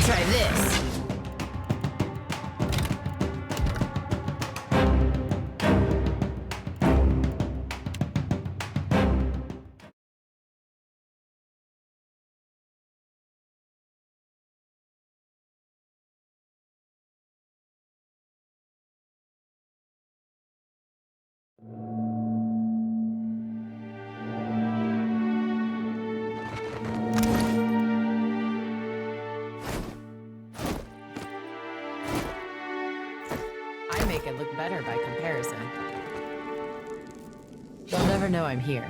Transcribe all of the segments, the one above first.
Try this. I make it look better by comparison. They'll never know I'm here.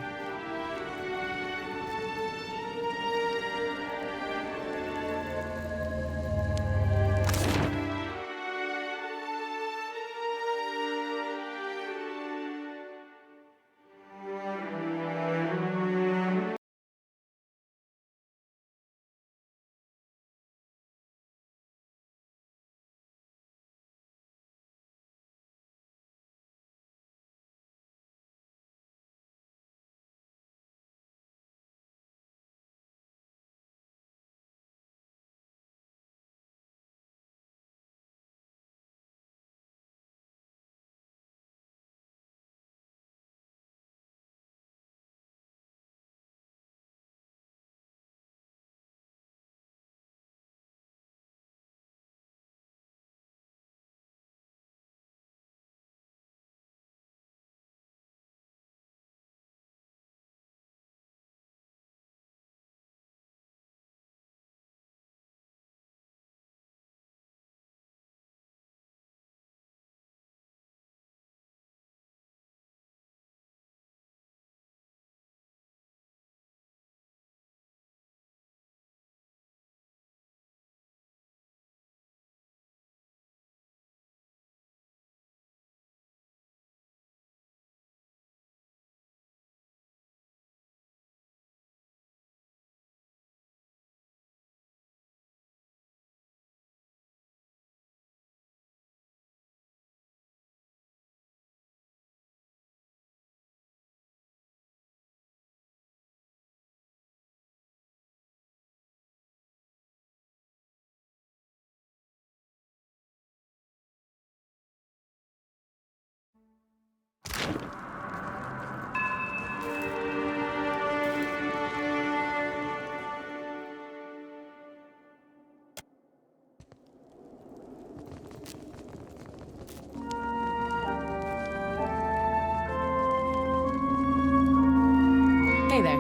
Hey there.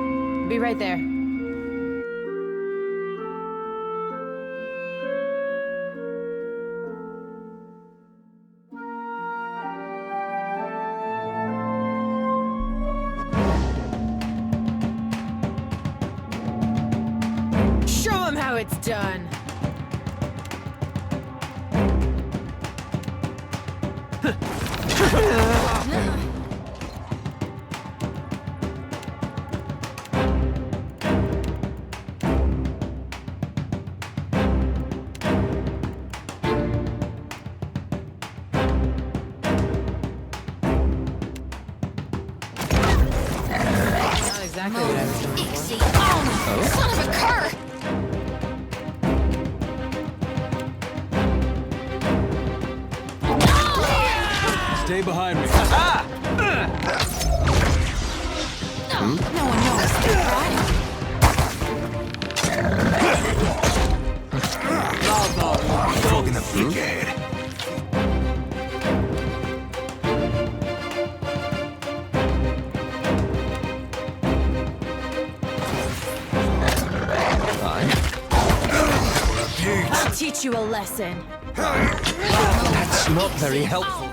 Be right there. Show 'em how it's done. Not exactly what I was doing Ixie. before. Oh, son of a cur! Stay behind me. No one noticed that. Dog in the figurehead. I'll teach you a lesson. That's not very helpful.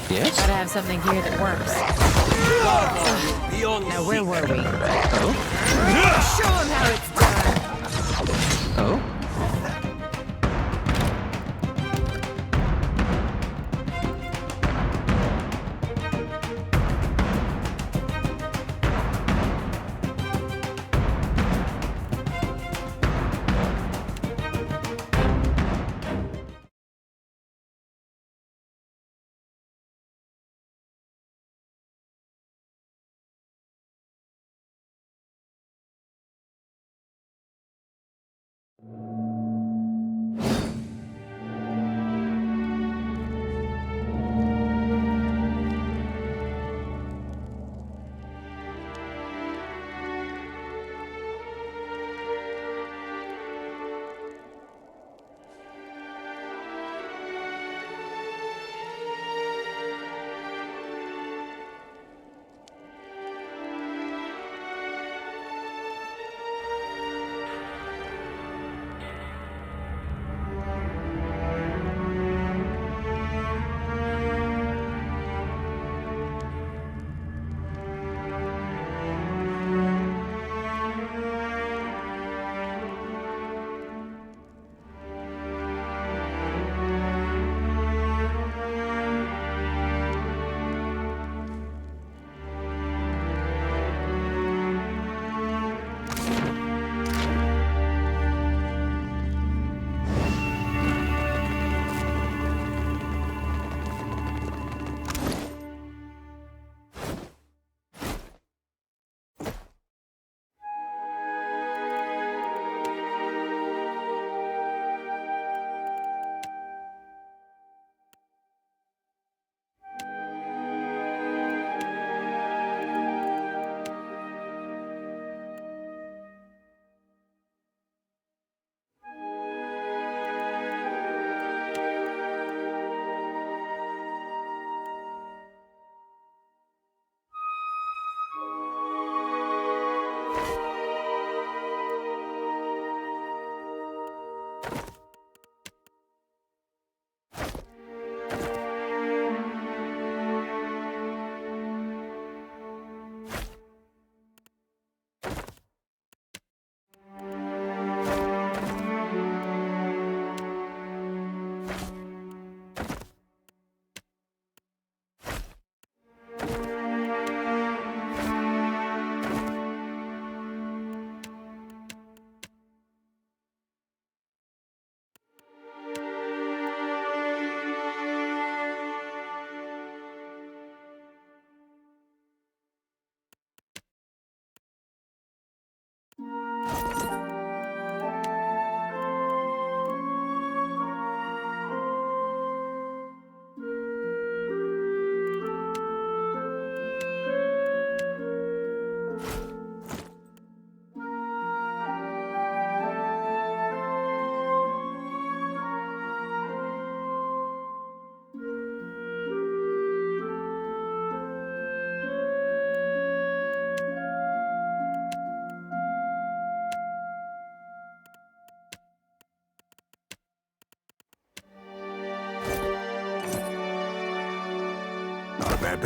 Yes? Gotta have something here that works. Now, where were we? Oh? Show 'em how it's done. Oh?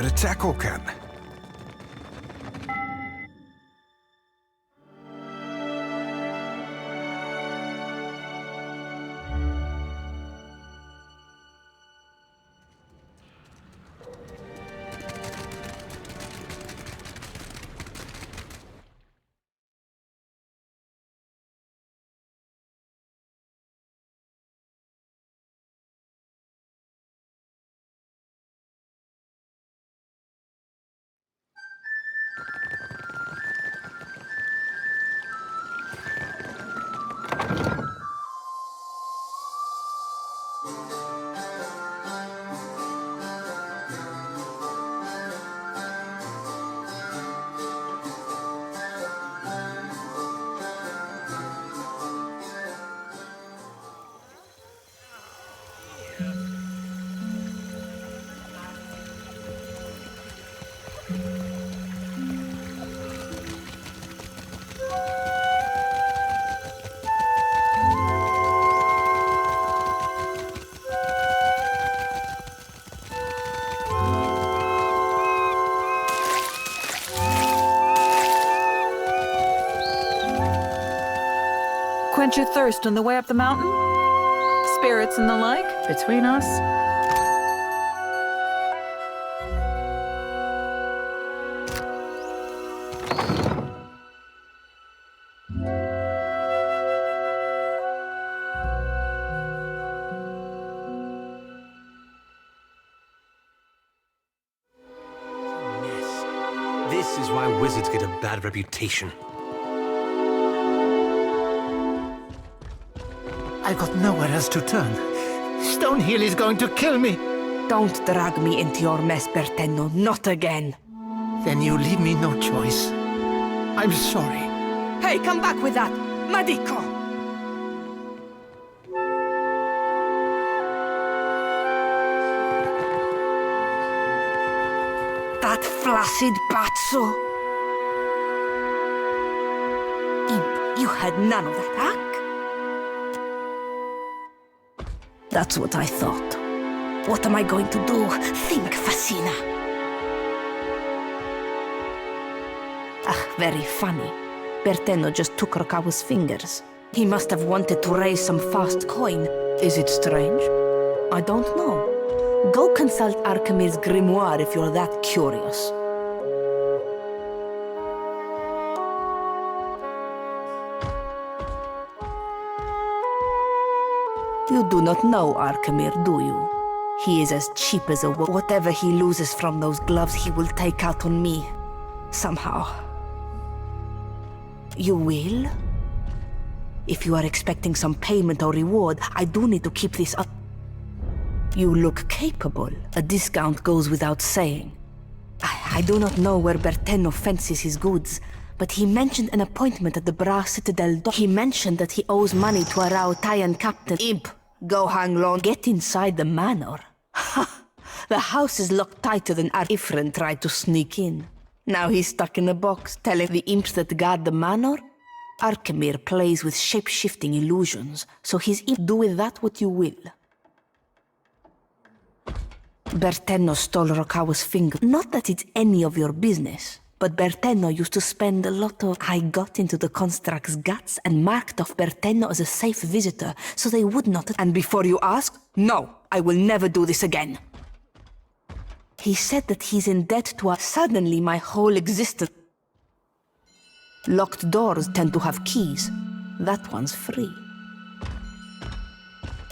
Bit of tackle can. Quench your thirst on the way up the mountain? Spirits and the like? Between us? This is why wizards get a bad reputation. I've got nowhere else to turn. Stonehill is going to kill me. Don't drag me into your mess, Bertenno. Not again. Then you leave me no choice. I'm sorry. Hey, come back with that! Madico! That flaccid pazzo! Imp, you had none of that, huh? That's what I thought. What am I going to do? Think, Fassina. Ah, very funny. Bertenno just took Rokawa's fingers. He must have wanted to raise some fast coin. Is it strange? I don't know. Go consult Archimede's grimoire if you're that curious. You do not know Archimede, do you? He is as cheap as a whatever he loses from those gloves he will take out on me. Somehow. You will? If you are expecting some payment or reward, I do need to keep this up. You look capable. A discount goes without saying. I do not know where Bertenno fences his goods, but he mentioned an appointment at the Bra Citadel. He mentioned that he owes money to a Raotayan captain. Imp, go hang long. Get inside the manor. Ha! The house is locked tighter than Ifrin tried to sneak in. Now he's stuck in a box, telling the imps that guard the manor. Archimede plays with shape-shifting illusions, so his imp do with that what you will. Bertenno stole Rokawa's finger. Not that it's any of your business, but Bertenno used to spend a lot of... I got into the construct's guts and marked off Bertenno as a safe visitor, so they would not... And before you ask, no, I will never do this again. He said that he's in debt to us. Suddenly my whole existence... Locked doors tend to have keys. That one's free.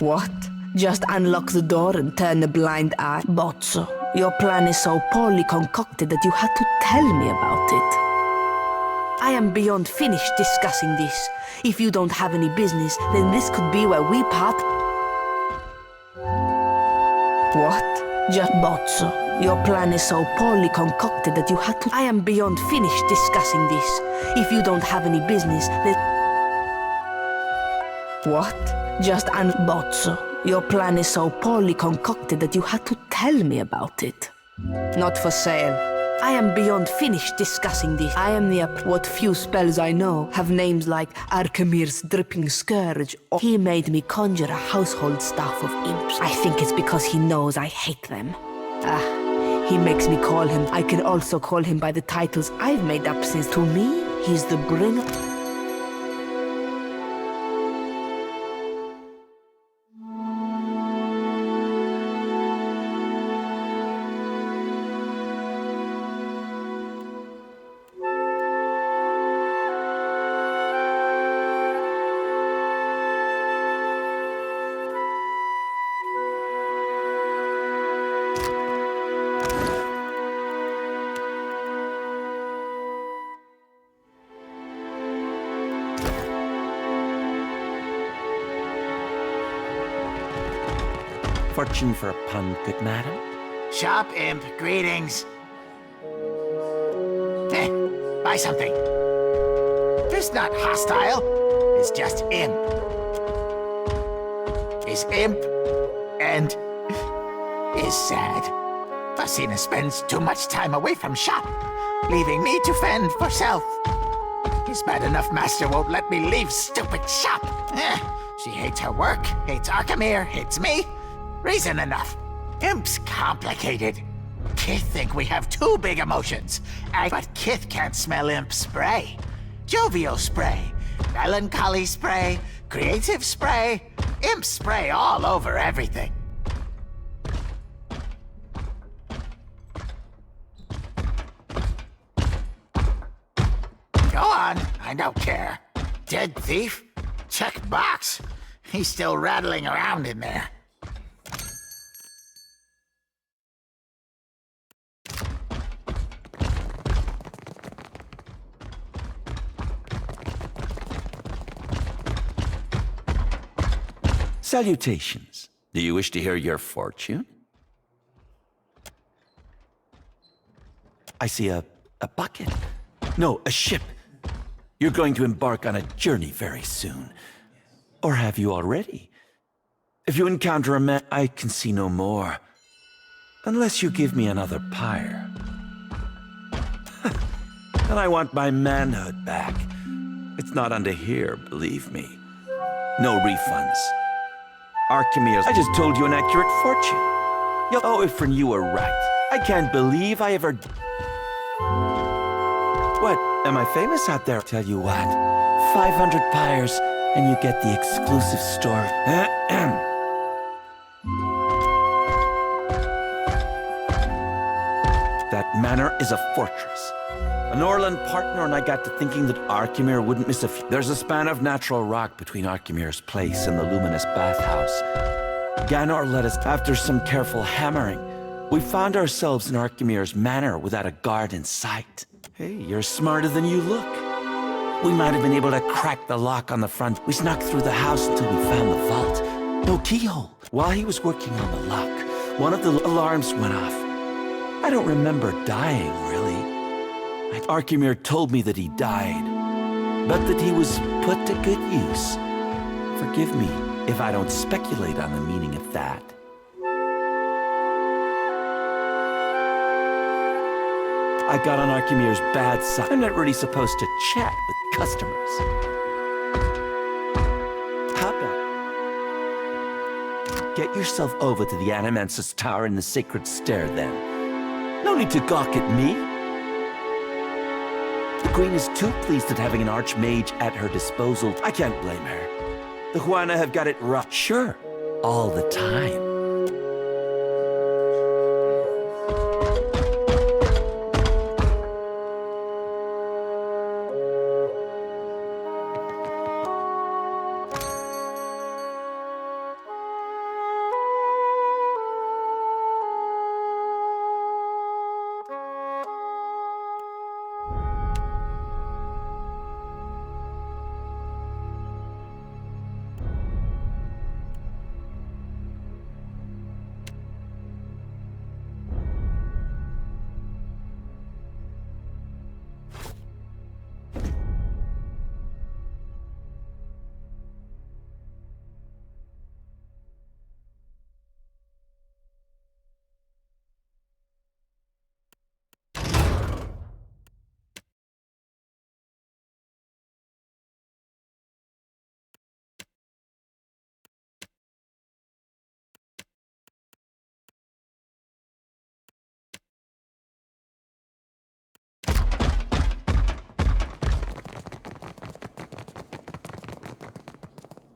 What? Just unlock the door and turn a blind eye? Bozzo, your plan is so poorly concocted that you had to tell me about it. I am beyond finished discussing this. If you don't have any business, then this could be where we part. What? Just Bozzo. Your plan is so poorly concocted that you had to... I am beyond finished discussing this. If you don't have any business, then... What? Just Bozzo. Your plan is so poorly concocted that you had to tell me about it. Not for sale. I am beyond finished discussing this. I am the... What few spells I know have names like Archimede's Dripping Scourge, or he made me conjure a household staff of imps. I think it's because he knows I hate them. He makes me call him. I can also call him by the titles I've made up since. To me, he's the bringer. Fortune for a pun, good madam? Shop imp, greetings. Buy something. It's not hostile. It's just imp. Is imp and is sad. Fasina spends too much time away from shop, leaving me to fend for self. His bad enough master won't let me leave stupid shop. She hates her work, hates Arkhamir, hates me. Reason enough. Imp's complicated. Kith think we have two big emotions. But Kith can't smell imp spray. Jovial spray, melancholy spray, creative spray, imp spray all over everything. Go on, I don't care. Dead thief? Check box. He's still rattling around in there. Salutations. Do you wish to hear your fortune? I see a bucket. No, a ship. You're going to embark on a journey very soon. Or have you already? If you encounter a man, I can see no more. Unless you give me another pyre. And I want my manhood back. It's not under here, believe me. No refunds. Arkhamir, I just told you an accurate fortune. Oh, Ifrin, you were right. I can't believe I ever... What, am I famous out there? Tell you what, 500 pyres, and you get the exclusive story. That manor is a fortress. An Orland partner, and I got to thinking that Arkhamir wouldn't miss a few. There's a span of natural rock between Arkhamir's place and the luminous bathhouse. Ganor led us after some careful hammering. We found ourselves in Arkhamir's manor without a guard in sight. Hey, you're smarter than you look. We might have been able to crack the lock on the front. We snuck through the house until we found the vault. No keyhole. While he was working on the lock, one of the alarms went off. I don't remember dying, really. Arkhamir told me that he died, but that he was put to good use. Forgive me if I don't speculate on the meaning of that. I got on Arkhamir's bad side. I'm not really supposed to chat with customers. How about get yourself over to the Animansis Tower in the Sacred Stair, then. No need to gawk at me. The Queen is too pleased at having an archmage at her disposal. I can't blame her. The Huana have got it rough. Sure, all the time.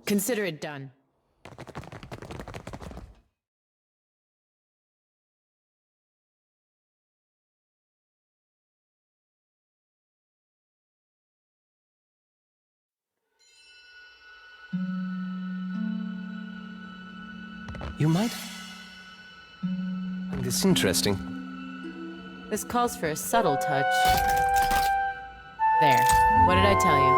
Consider it done. You might find this interesting. This calls for a subtle touch. There. What did I tell you?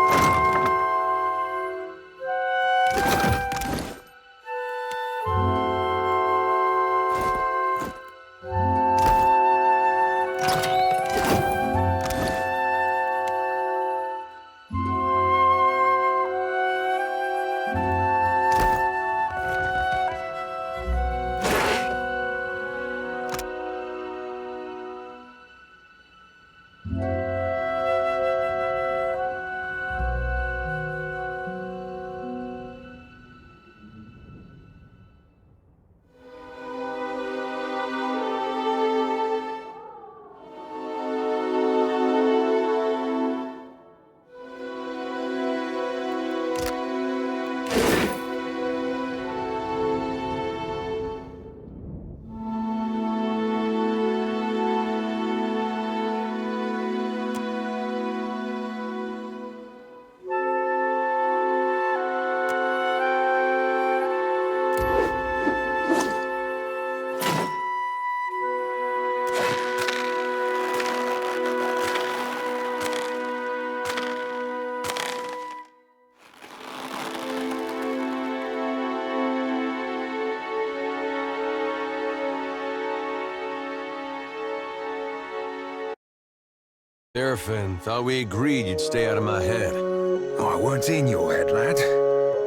Erfin, thought we agreed you'd stay out of my head. I weren't in your head, lad.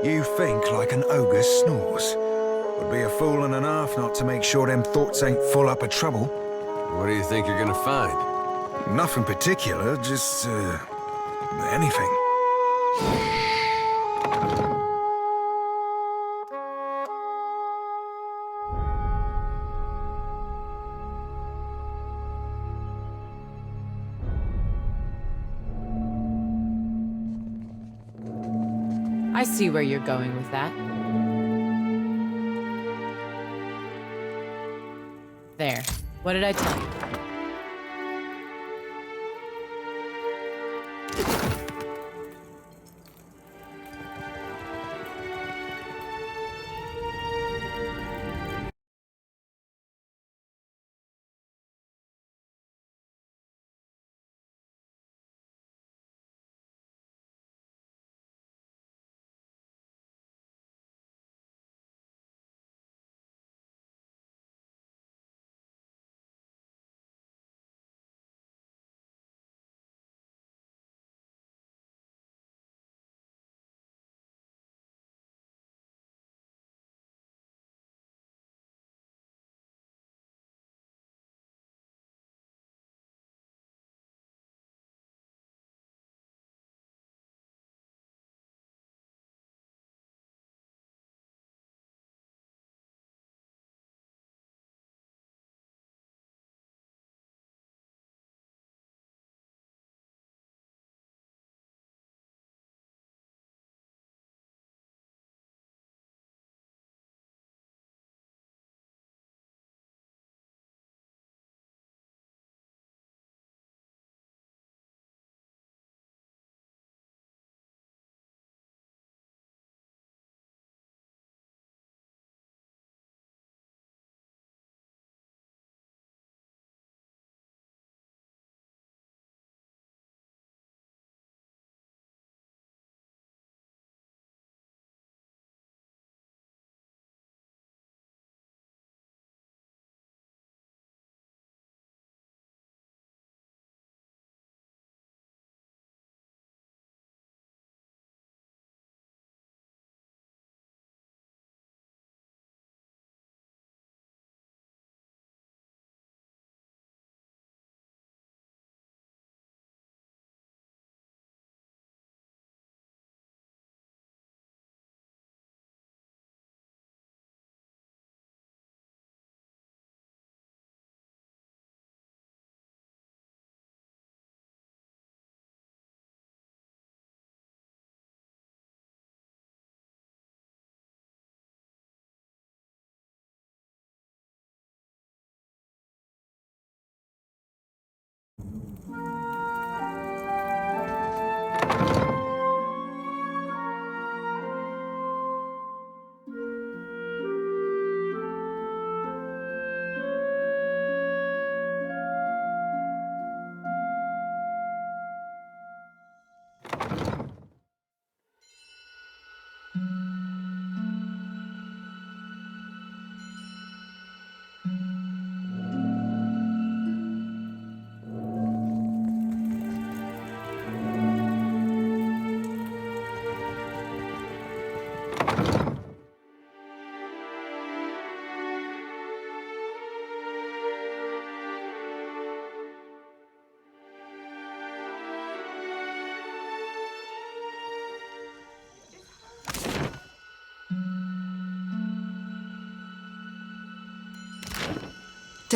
You think like an ogre snores. Would be a fool and a half not to make sure them thoughts ain't full up of trouble. What do you think you're gonna find? Nothing particular, just, anything. I see where you're going with that. There. What did I tell you?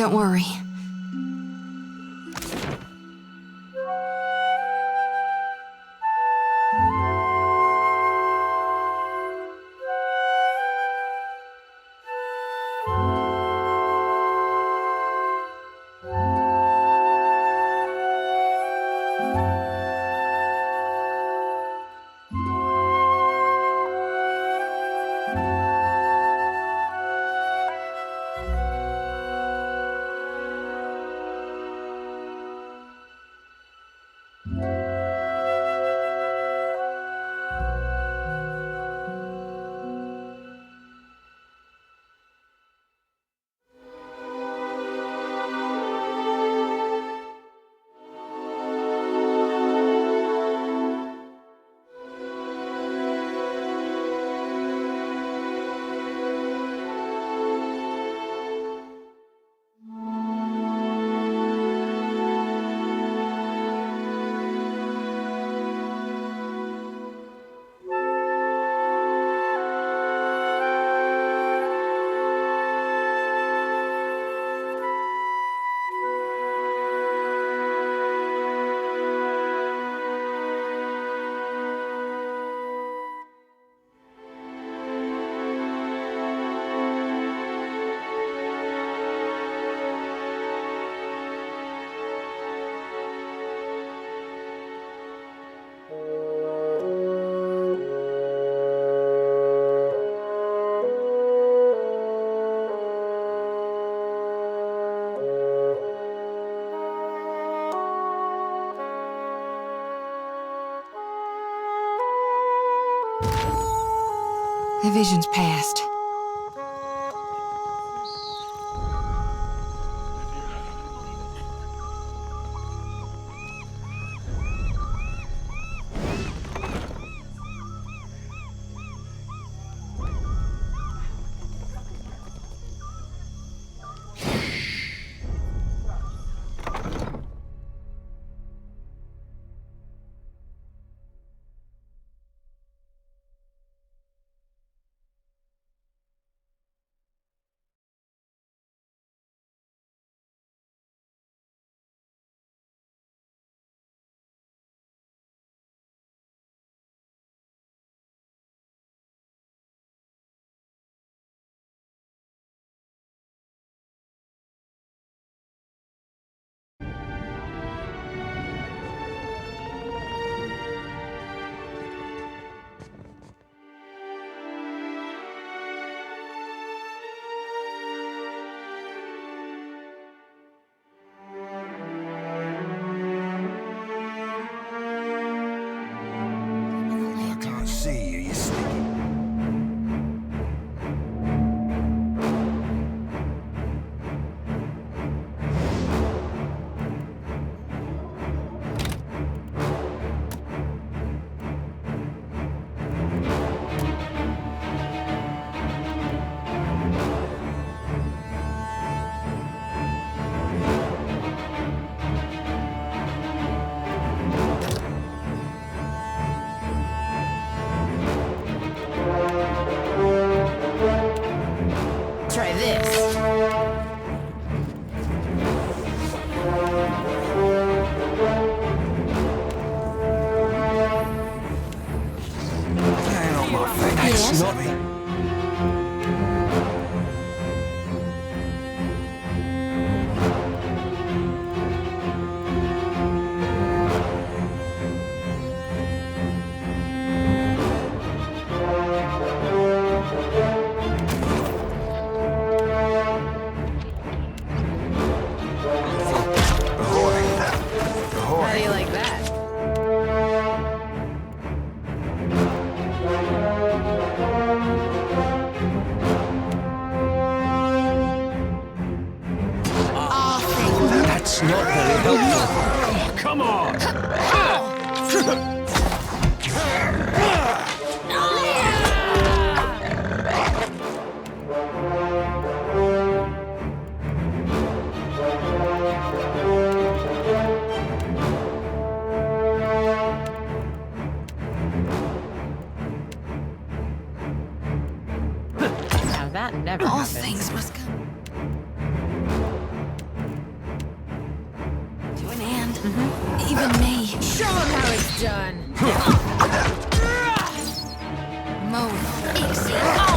Don't worry. The vision's past. Try this. Hang on my face. Yes? Snobby. How do you like that? That's not very helpful. Come on! Now that never All happens. things must come. Even me. Show him how it's done. Move. Easy. On.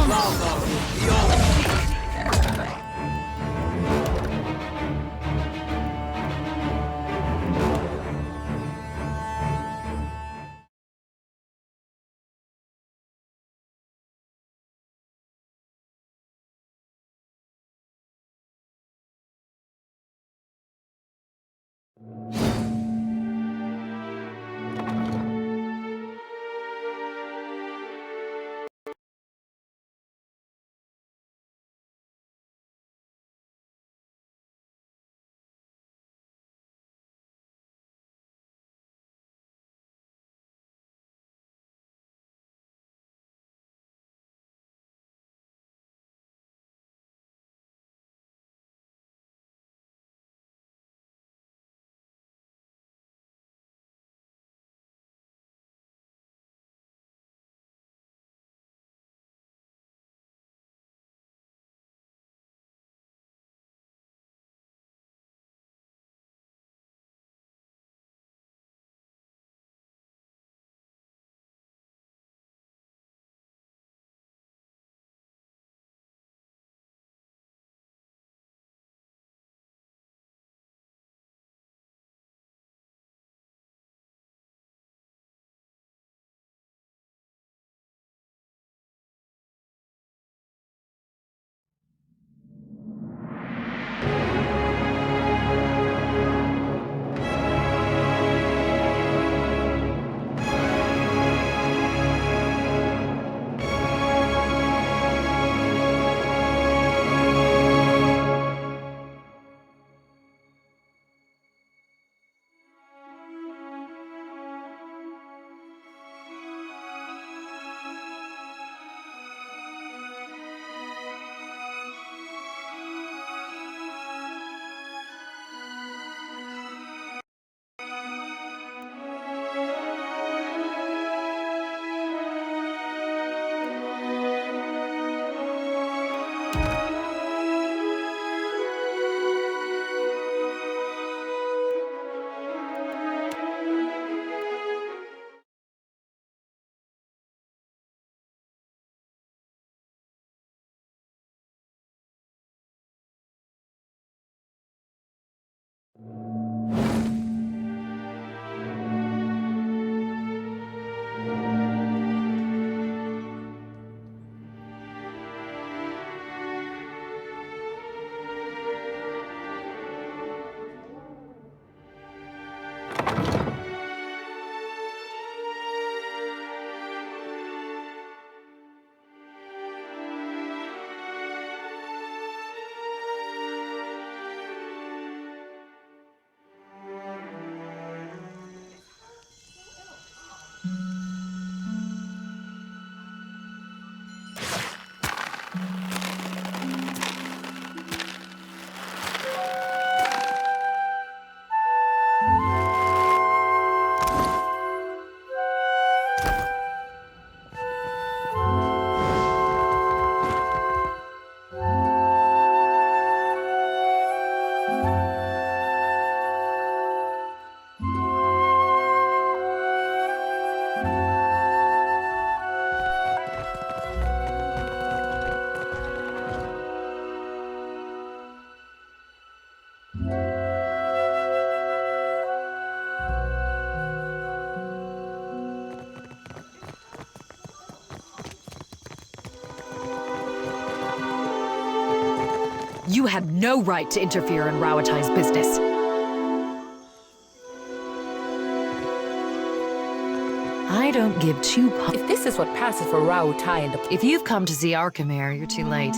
You had no right to interfere in Rawatai's business. I don't give two If this is what passes for Rauatai and If you've come to see Arkemir, you're too late.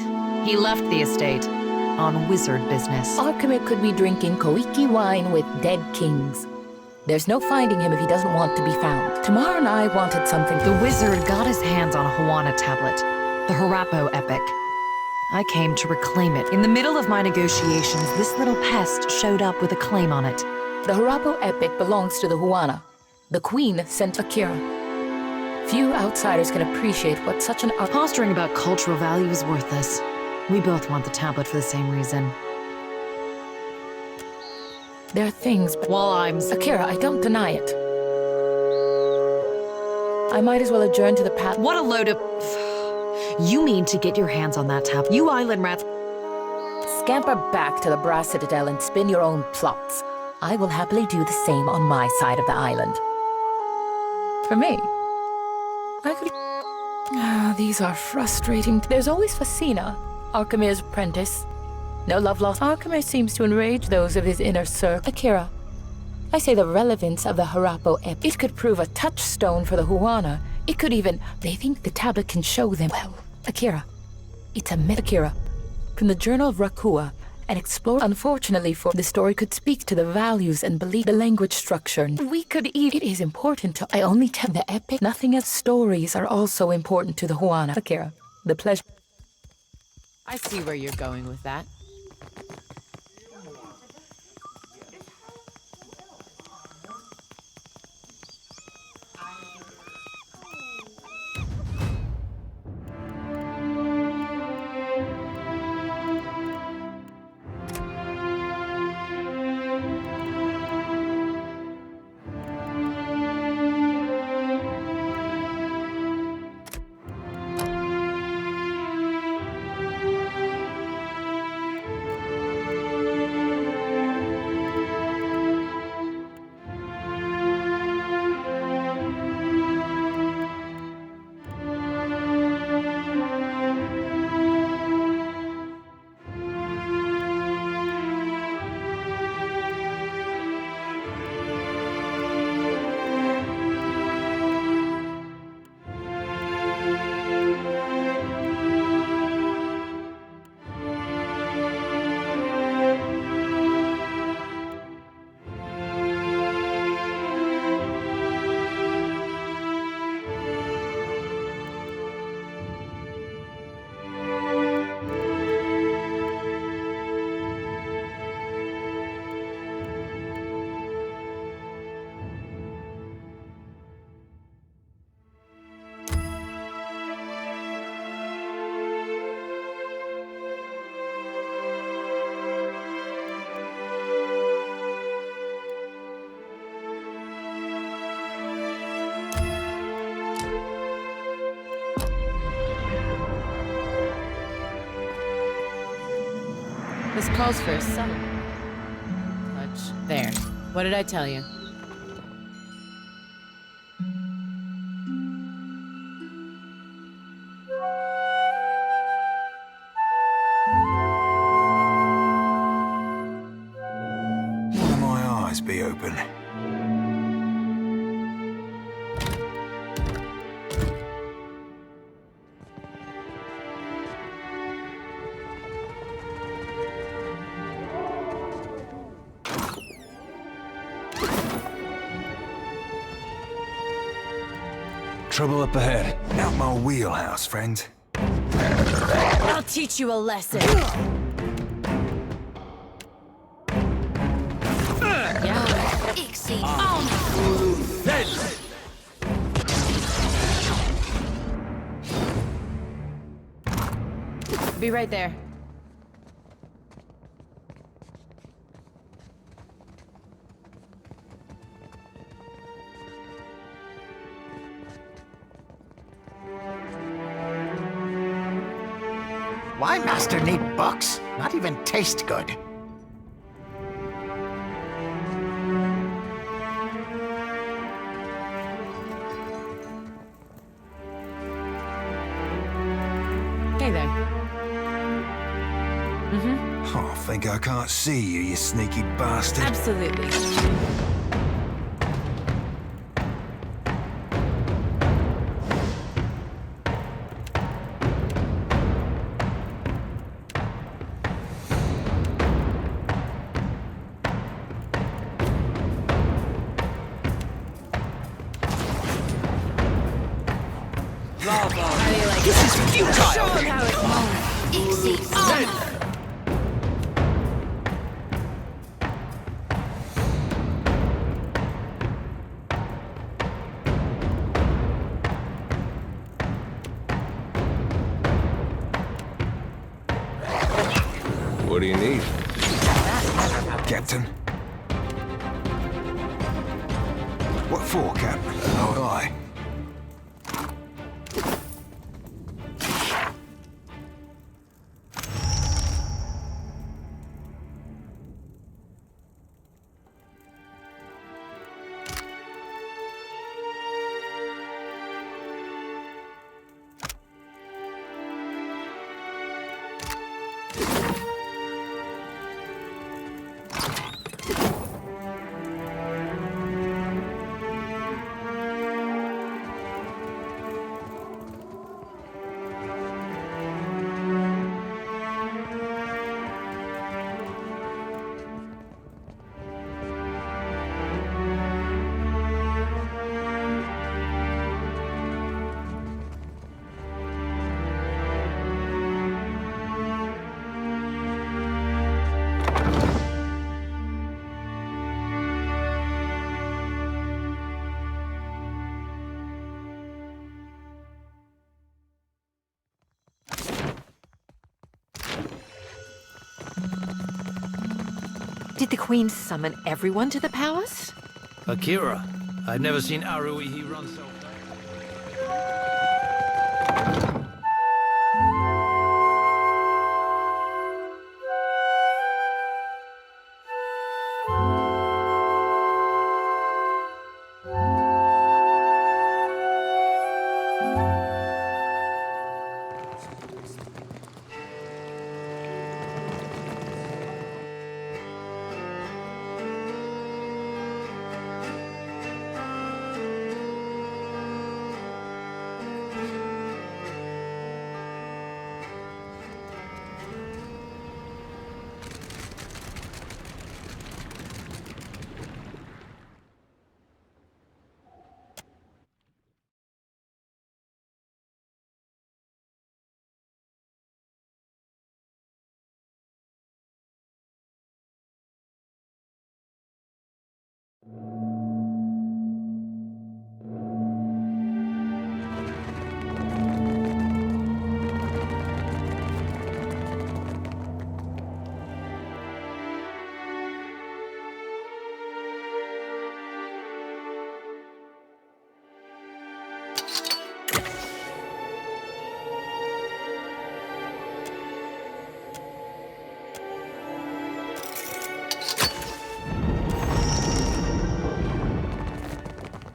He left the estate on wizard business. Arkemir could be drinking Koiki wine with dead kings. There's no finding him if he doesn't want to be found. Tamar and I wanted something. The wizard got his hands on a Huana tablet, the Harapo epic. I came to reclaim it. In the middle of my negotiations, this little pest showed up with a claim on it. The Harapo epic belongs to the Huana. The queen sent Akira. Few outsiders can appreciate what such an art... Posturing about cultural value is worthless. We both want the tablet for the same reason. There are things, but While I'm... Akira, I don't deny it. I might as well adjourn to the path. What a load of... You mean to get your hands on that tab? You island rats... Scamper back to the Brass Citadel and spin your own plots. I will happily do the same on my side of the island. For me, I could... these are frustrating. There's always Facina, Archimere's apprentice. No love lost. Archimere seems to enrage those of his inner circle. Akira, I say the relevance of the Harapo epic. It could prove a touchstone for the Huana. It could even... They think the tablet can show them... Well, Akira, it's a myth. Akira, from the Journal of Rakua, an explorer. Unfortunately for the story could speak to the values and belief, the language structure. We could even... It is important to... I only tell the epic. Nothing as stories are also important to the Huana. Akira, the pleasure... I see where you're going with that. This calls for a subtle touch. There. What did I tell you? One of my eyes be open. Trouble up ahead. Out my wheelhouse, friend. I'll teach you a lesson. Yeah. Ixie. Be right there. Why Master need books? Not even taste good. Hey there. Oh, think I can't see you, you sneaky bastard. Absolutely. This is futile! Show him how it's done. Ixie. What do you need? Captain, What for, Cap? Oh, aye. Did the Queen summon everyone to the palace? Akira, I've never seen Aruihi run so fast.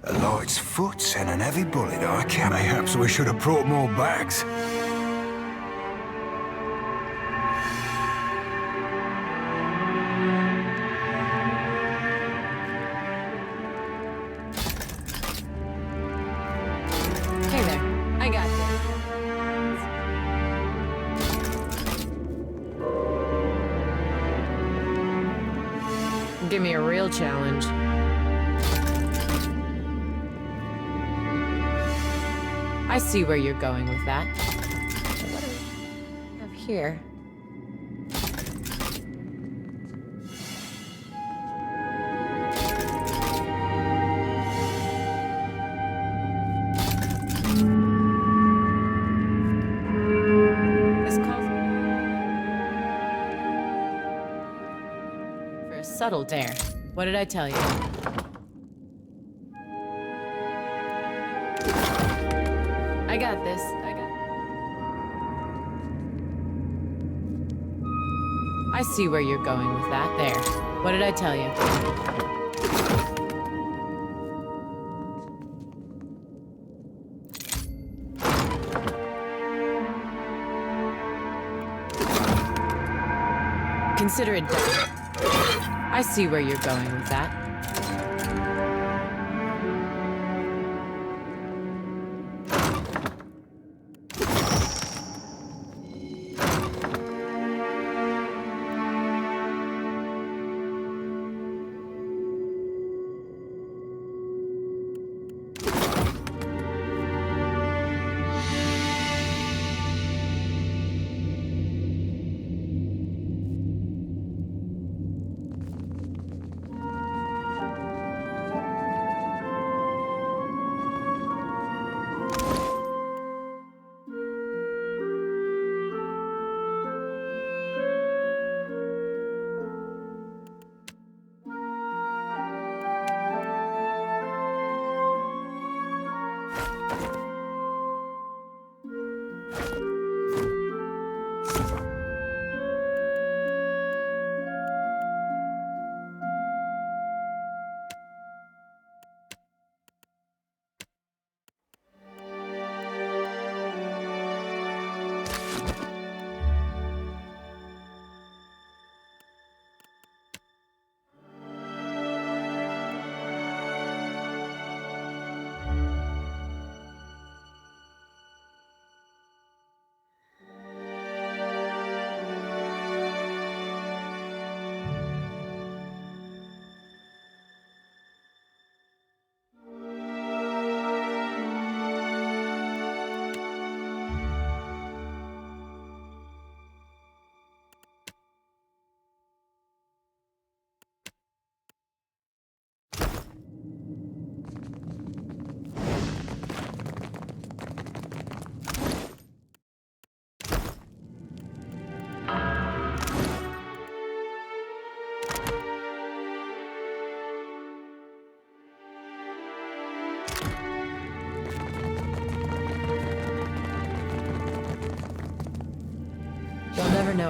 A light's foot and an heavy bullet, I can. Mayhaps we should have brought more bags. Hey there. I got this. Give me a real challenge. I see where you're going with that. What do we have here? This calls for a subtle dare. What did I tell you? I got this. I see where you're going with that. There. What did I tell you? Consider it done. I see where you're going with that. You'll never know.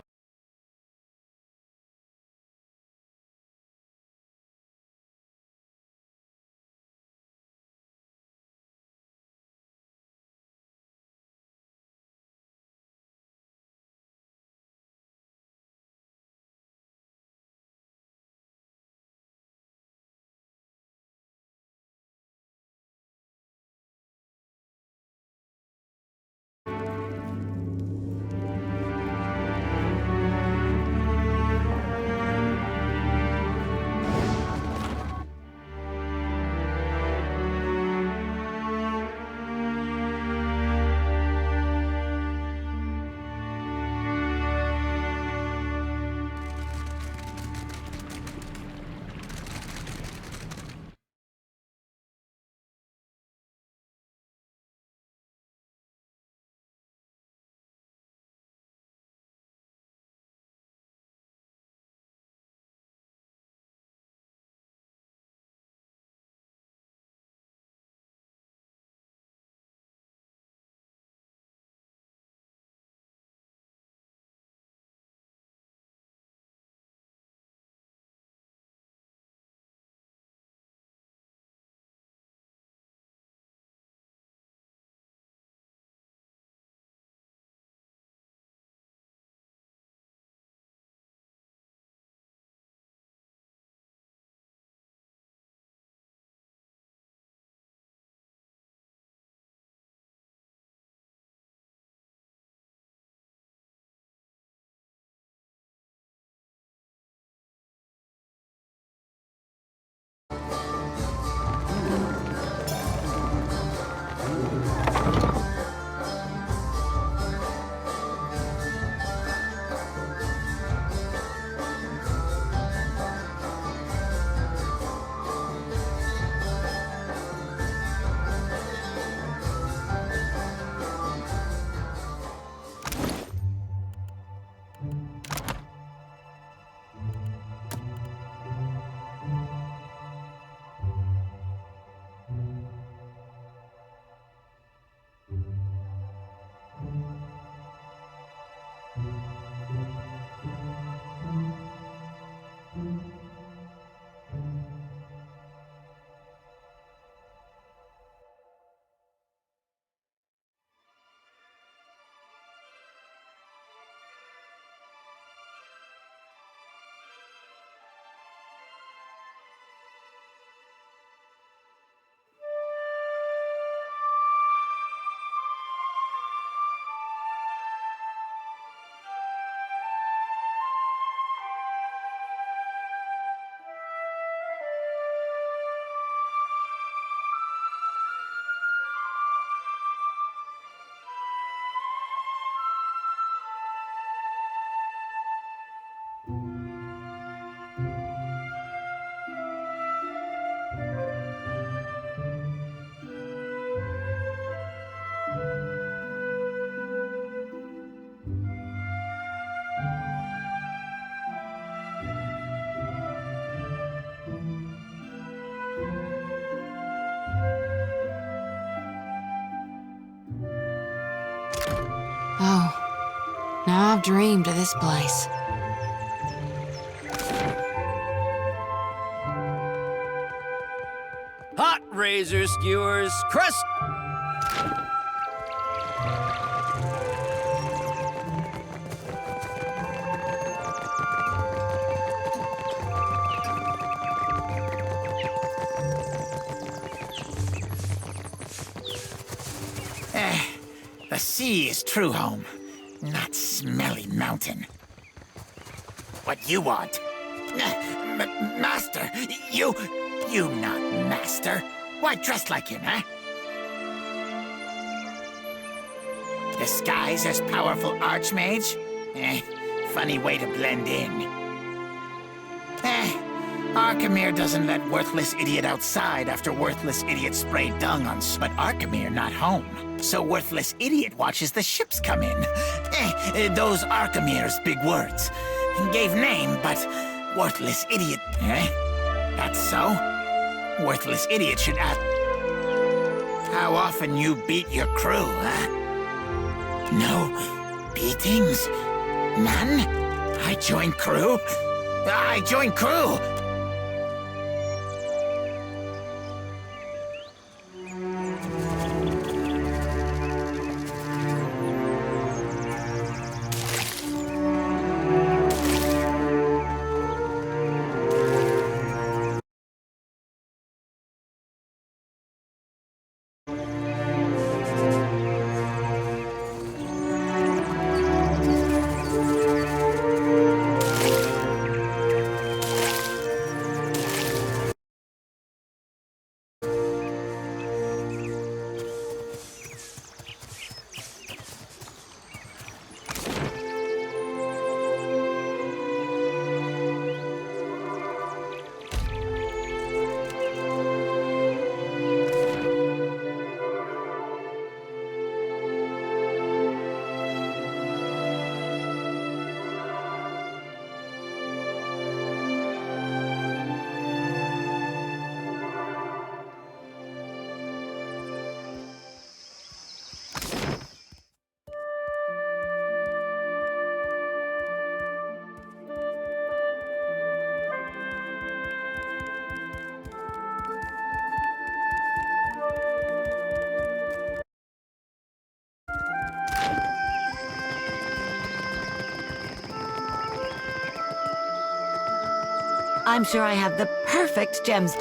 Oh, now I've dreamed of this place. Hot razor skewers, crust. The sea is true home, not smelly mountain. What you want? Master, you not master. Why dressed like him, huh? Disguise as powerful archmage? Funny way to blend in. Arkemir doesn't let worthless idiot outside after worthless idiot sprayed dung on but Arkemir not home. So worthless idiot watches the ships come in. Those Arkemir's big words. Gave name, but worthless idiot, That's so? Worthless idiot should ask how often you beat your crew, huh? No beatings? None? I joined crew. I joined crew. I'm sure I have the perfect gems.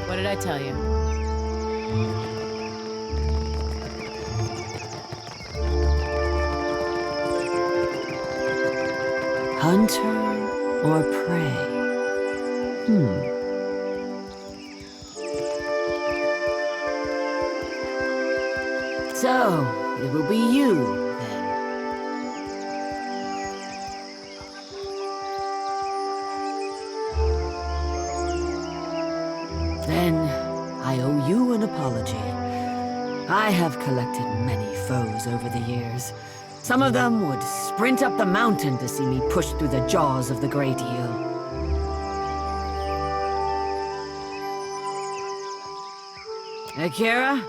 What did I tell you? Hunter or prey? So, it will be you, then. Then, I owe you an apology. I have collected many foes over the years. Some of them would sprint up the mountain to see me pushed through the jaws of the Great Eel. Akira?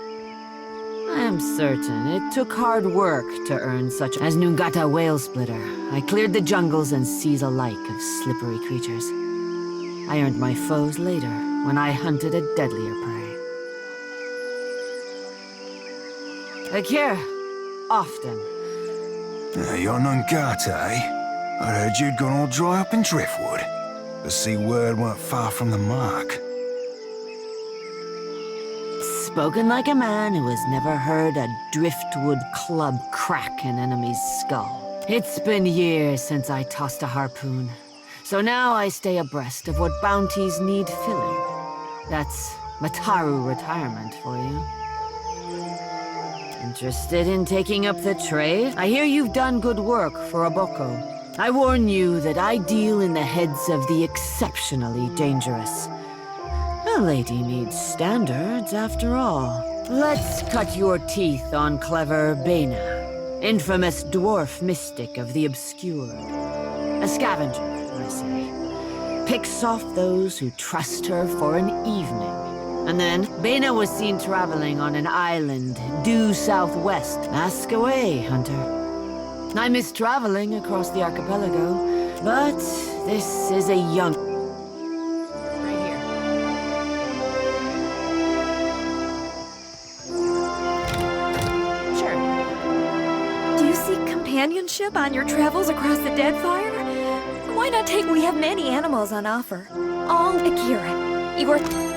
I am certain it took hard work to earn such as Nungata Whale Splitter. I cleared the jungles and seas alike of slippery creatures. I earned my foes later, when I hunted a deadlier prey. Akira, often. You're Nungata, eh? I heard you'd gone all dry up in Driftwood. The sea word weren't far from the mark. Spoken like a man who has never heard a driftwood club crack an enemy's skull. It's been years since I tossed a harpoon, so now I stay abreast of what bounties need filling. That's Mataru retirement for you. Interested in taking up the trade? I hear you've done good work for Aboko. I warn you that I deal in the heads of the exceptionally dangerous. A lady needs standards, after all. Let's cut your teeth on clever Bena, infamous dwarf mystic of the obscured. A scavenger, I say. picks off those who trust her for an evening. And then, Bena was seen traveling on an island due southwest. Ask away, Hunter. I miss traveling across the archipelago, but this is a young... Right here. Sure. Do you seek companionship on your travels across the Deadfire? Why not take? We have many animals on offer. All Akira. You are...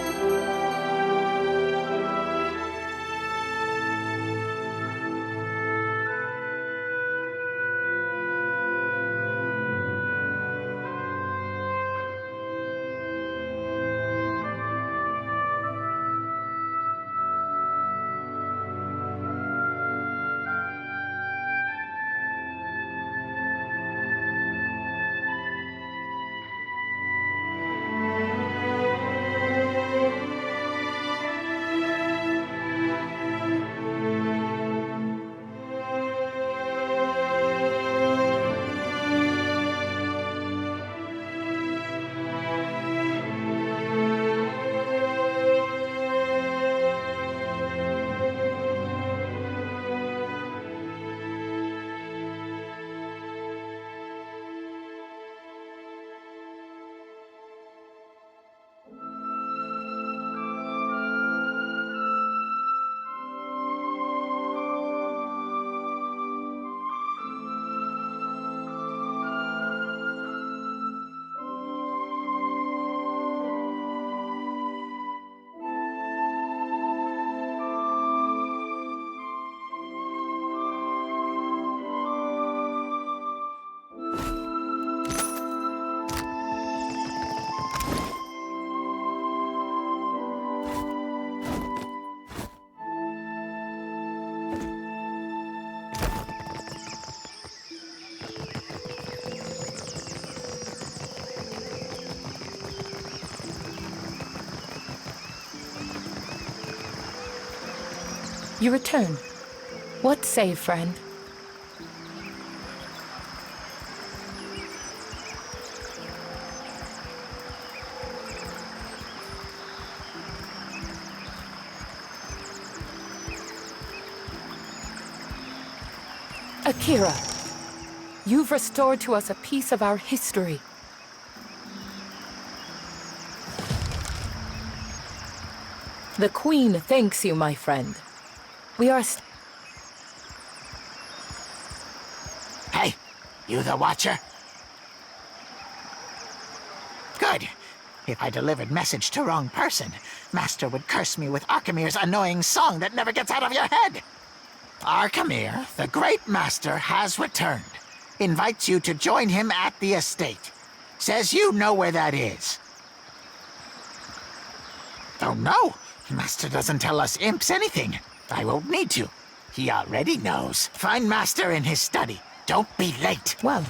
You return. What say, friend? Akira, you've restored to us a piece of our history. The Queen thanks you, my friend. We are Hey, you the Watcher? Good. If I delivered message to wrong person, Master would curse me with Archimere's annoying song that never gets out of your head. Archimere, the great master, has returned. Invites you to join him at the estate. Says you know where that is. Oh no, Master doesn't tell us imps anything. I won't need to. He already knows. Find Master in his study. Don't be late. Well,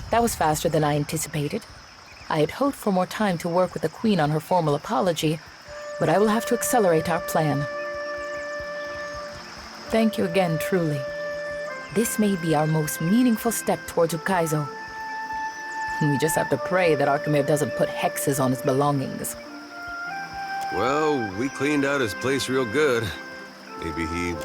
that was faster than I anticipated. I had hoped for more time to work with the Queen on her formal apology, but I will have to accelerate our plan. Thank you again, truly. This may be our most meaningful step towards Ukaizo. We just have to pray that Archimere doesn't put hexes on his belongings. Well, we cleaned out his place real good. Maybe he...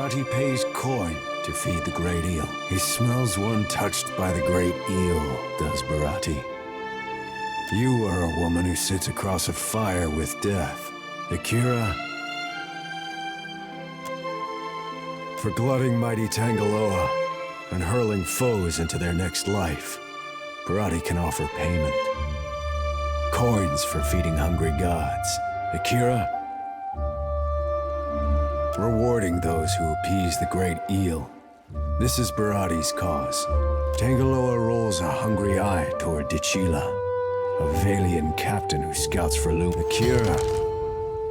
He pays coin to feed the great eel. He smells one touched by the great eel, does Bharati. You are a woman who sits across a fire with death. Akira, for glutting mighty Tangaloa and hurling foes into their next life, Bharati can offer payment. Coins for feeding hungry gods. Akira, rewarding those who appease the great eel. This is Bharati's cause. Tangaloa rolls a hungry eye toward Dichila. A Valian captain who scouts for loot. Akira,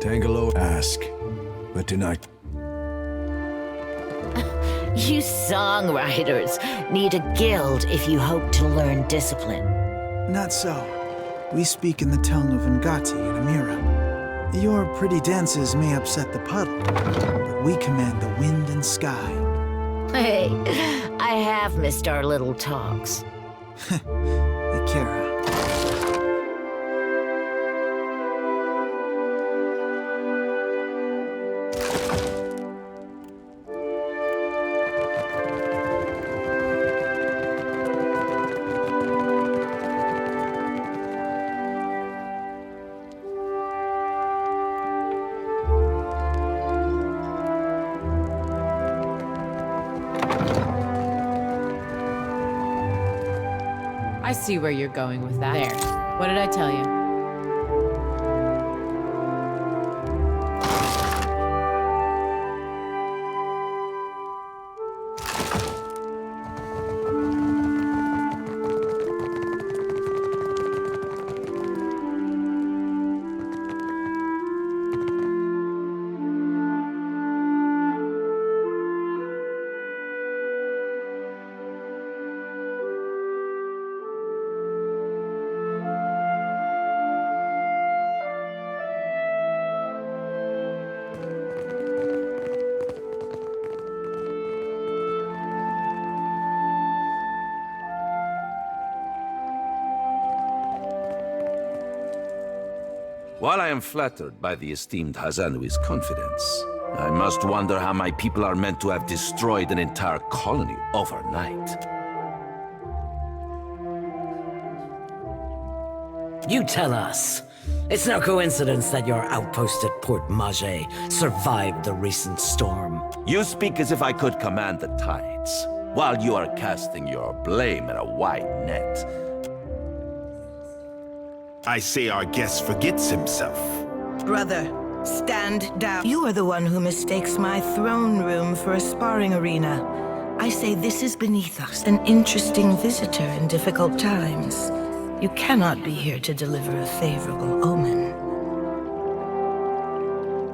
Tangelo, ask, but do not. You songwriters need a guild if you hope to learn discipline. Not so. We speak in the tongue of Ngati and Amira. Your pretty dances may upset the puddle, but we command the wind and sky. Hey, I have missed our little talks. Akira. I see where you're going with that. There. What did I tell you? While I am flattered by the esteemed Hazanui's confidence, I must wonder how my people are meant to have destroyed an entire colony overnight. You tell us. It's no coincidence that your outpost at Port Mage survived the recent storm. You speak as if I could command the tides, while you are casting your blame in a wide net. I say our guest forgets himself. Brother, stand down. You are the one who mistakes my throne room for a sparring arena. I say this is beneath us, an interesting visitor in difficult times. You cannot be here to deliver a favorable omen.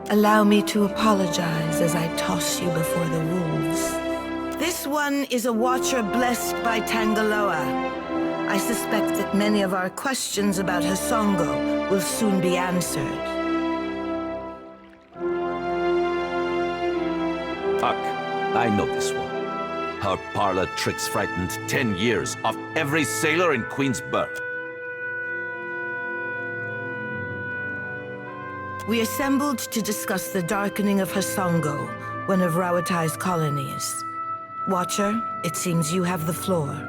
Allow me to apologize as I toss you before the wolves. This one is a watcher blessed by Tangaloa. I suspect that many of our questions about Hasongo will soon be answered. Huck, I know this one. Her parlor tricks frightened 10 years of every sailor in Queensburg. We assembled to discuss the darkening of Hasongo, one of Rawatai's colonies. Watcher, it seems you have the floor.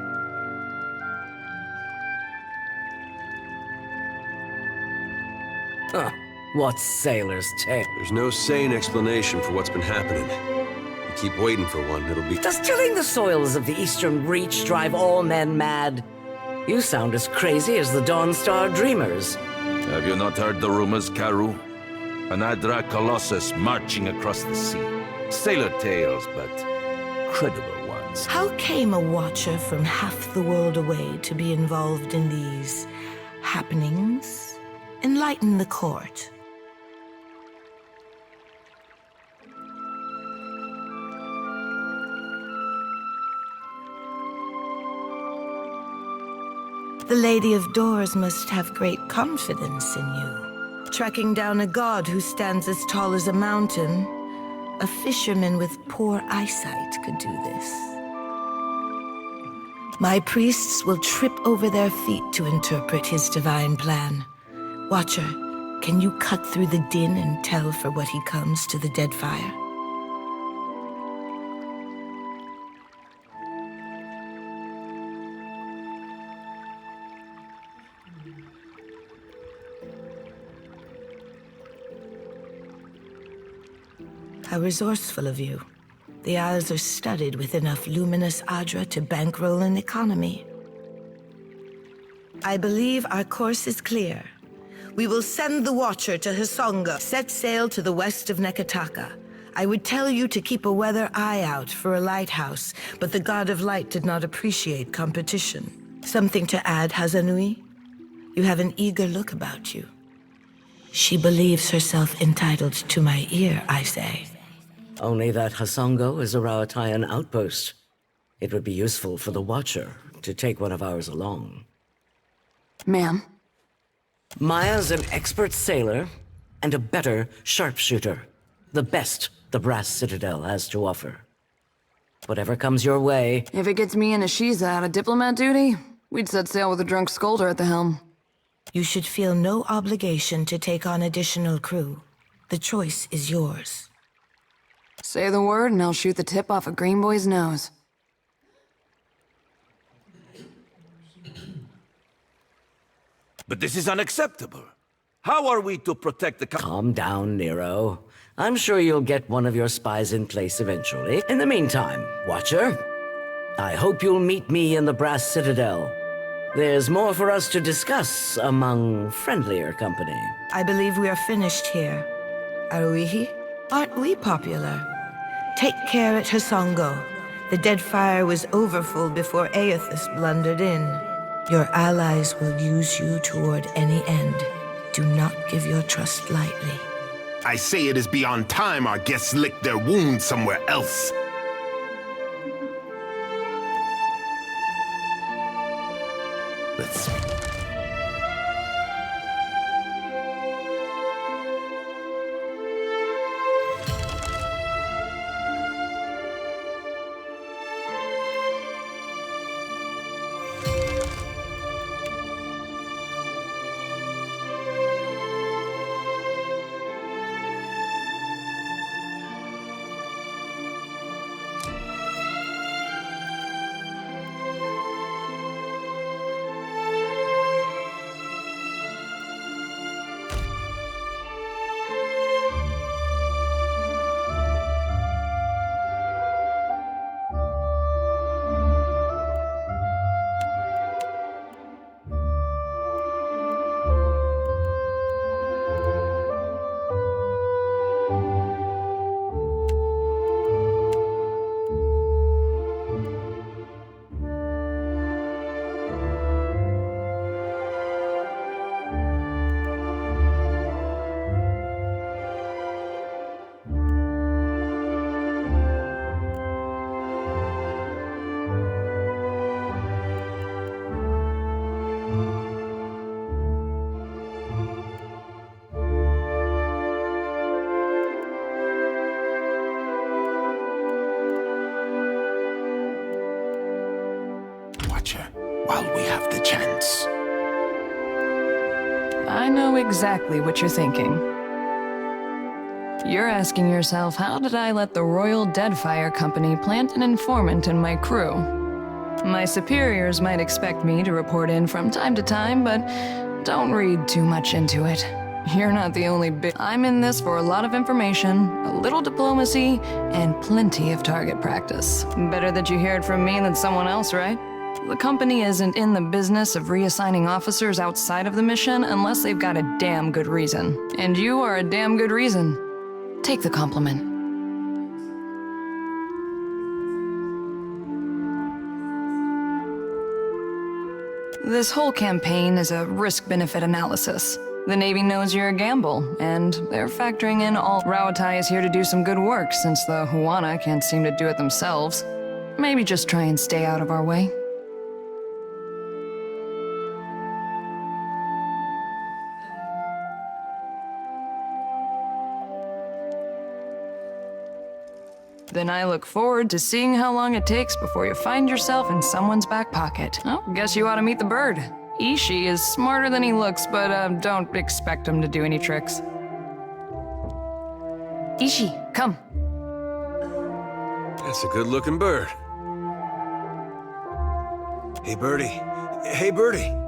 Huh. What sailor's tale? There's no sane explanation for what's been happening. You keep waiting for one, it'll be— Does tilling the soils of the Eastern Reach drive all men mad? You sound as crazy as the Dawnstar Dreamers. Have you not heard the rumors, Karu? An Adra Colossus marching across the sea. Sailor tales, but credible ones. How came a watcher from half the world away to be involved in these happenings? Enlighten the court. The Lady of Doors must have great confidence in you. Tracking down a god who stands as tall as a mountain, a fisherman with poor eyesight could do this. My priests will trip over their feet to interpret his divine plan. Watcher, can you cut through the din and tell for what he comes to the Deadfire? How resourceful of you. The Isles are studded with enough luminous Adra to bankroll an economy. I believe our course is clear. We will send the Watcher to Hasonga, set sail to the west of Nekataka. I would tell you to keep a weather eye out for a lighthouse, but the God of Light did not appreciate competition. Something to add, Hazanui? You have an eager look about you. She believes herself entitled to my ear, I say. Only that Hasongo is a Rawatayan outpost. It would be useful for the Watcher to take one of ours along. Ma'am? Maya's an expert sailor and a better sharpshooter. The best the Brass Citadel has to offer. Whatever comes your way. If it gets me and Ashiza out of diplomat duty, we'd set sail with a drunk scolder at the helm. You should feel no obligation to take on additional crew. The choice is yours. Say the word and I'll shoot the tip off a green boy's nose. But this is unacceptable. How are we to protect the... Calm down, Nero. I'm sure you'll get one of your spies in place eventually. In the meantime, Watcher, I hope you'll meet me in the Brass Citadel. There's more for us to discuss among friendlier company. I believe we are finished here. Are we? Aren't we popular? Take care at Hasongo. The Deadfire was overfull before Aethys blundered in. Your allies will use you toward any end. Do not give your trust lightly. I say it is beyond time our guests lick their wounds somewhere else. Let's... While we have the chance. I know exactly what you're thinking. You're asking yourself, how did I let the Royal Deadfire Company plant an informant in my crew? My superiors might expect me to report in from time to time, but don't read too much into it. You're not the only I'm in this for a lot of information, a little diplomacy, and plenty of target practice. Better that you hear it from me than someone else, right? The company isn't in the business of reassigning officers outside of the mission unless they've got a damn good reason. And you are a damn good reason. Take the compliment. This whole campaign is a risk-benefit analysis. The Navy knows you're a gamble, and they're factoring in all... Rawatai is here to do some good work since the Huana can't seem to do it themselves. Maybe just try and stay out of our way. Then I look forward to seeing how long it takes before you find yourself in someone's back pocket. Oh, guess you ought to meet the bird. Ishi is smarter than he looks, but don't expect him to do any tricks. Ishi, come. That's a good-looking bird. Hey, Birdie. Hey, Birdie.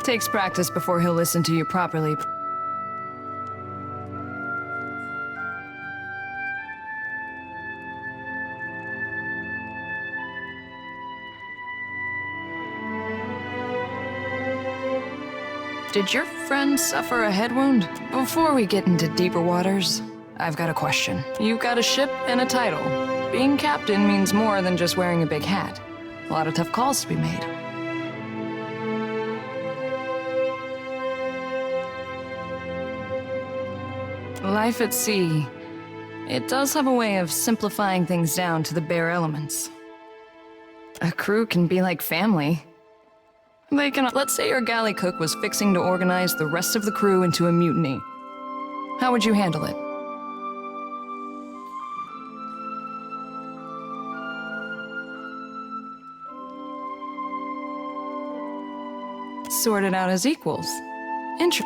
Takes practice before he'll listen to you properly. Did your friend suffer a head wound? Before we get into deeper waters, I've got a question. You've got a ship and a title. Being captain means more than just wearing a big hat. A lot of tough calls to be made. Life at sea, it does have a way of simplifying things down to the bare elements. A crew can be like family. They can. Let's say your galley cook was fixing to organize the rest of the crew into a mutiny. How would you handle it? Sort it out as equals.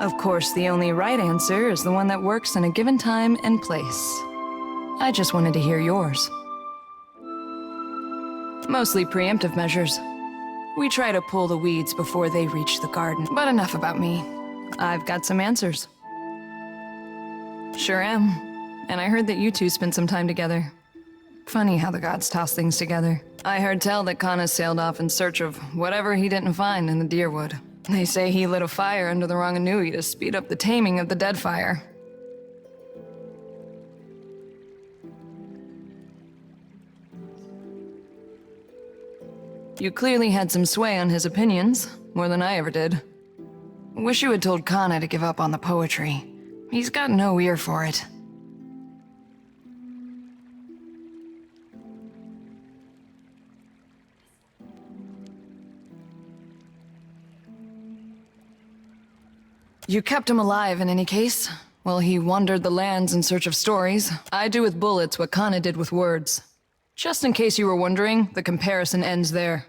Of course, the only right answer is the one that works in a given time and place. I just wanted to hear yours. Mostly preemptive measures. We try to pull the weeds before they reach the garden. But enough about me. I've got some answers. Sure am. And I heard that you two spent some time together. Funny how the gods toss things together. I heard tell that Kana sailed off in search of whatever he didn't find in the Deerwood. They say he lit a fire under the Ranganui to speed up the taming of the Deadfire. You clearly had some sway on his opinions, more than I ever did. Wish you had told Kana to give up on the poetry. He's got no ear for it. You kept him alive in any case. Well, he wandered the lands in search of stories. I do with bullets what Kana did with words. Just in case you were wondering, the comparison ends there.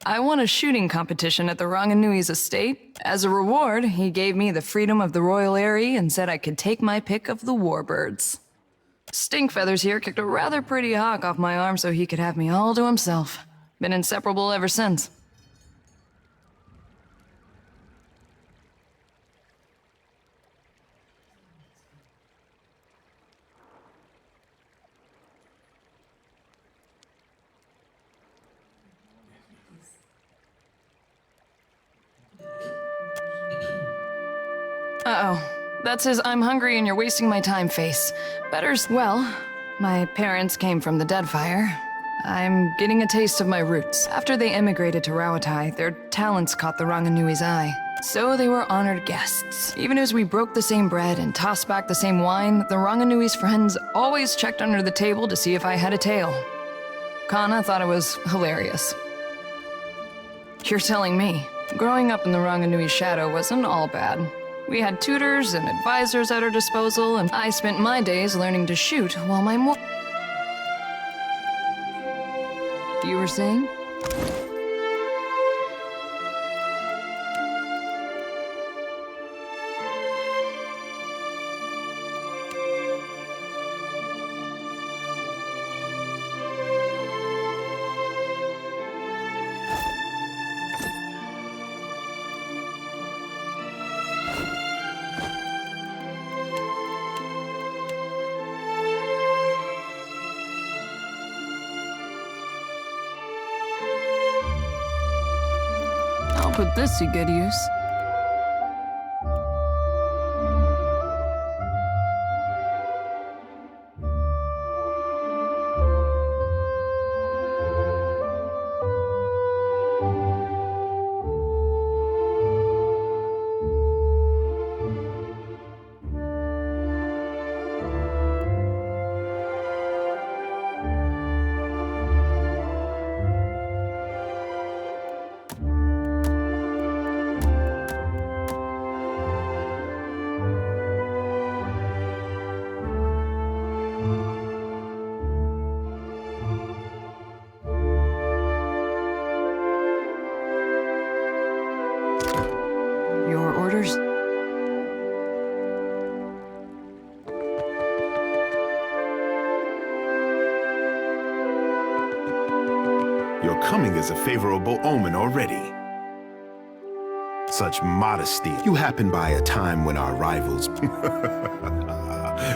I won a shooting competition at the Ranganui's estate. As a reward, he gave me the freedom of the royal eyrie and said I could take my pick of the warbirds. Stinkfeathers here kicked a rather pretty hawk off my arm so he could have me all to himself. Been inseparable ever since. Uh-oh. That's his "I'm hungry and you're wasting my time" face. Well, my parents came from the Deadfire. I'm getting a taste of my roots. After they emigrated to Rawatai, their talents caught the Ranganui's eye. So they were honored guests. Even as we broke the same bread and tossed back the same wine, the Ranganui's friends always checked under the table to see if I had a tail. Kana thought it was hilarious. You're telling me, growing up in the Ranganui's shadow wasn't all bad. We had tutors and advisors at our disposal, and I spent my days learning to shoot while my You were saying? Put this to good use. Your coming is a favorable omen already. such modesty. You happen by a time when our rivals...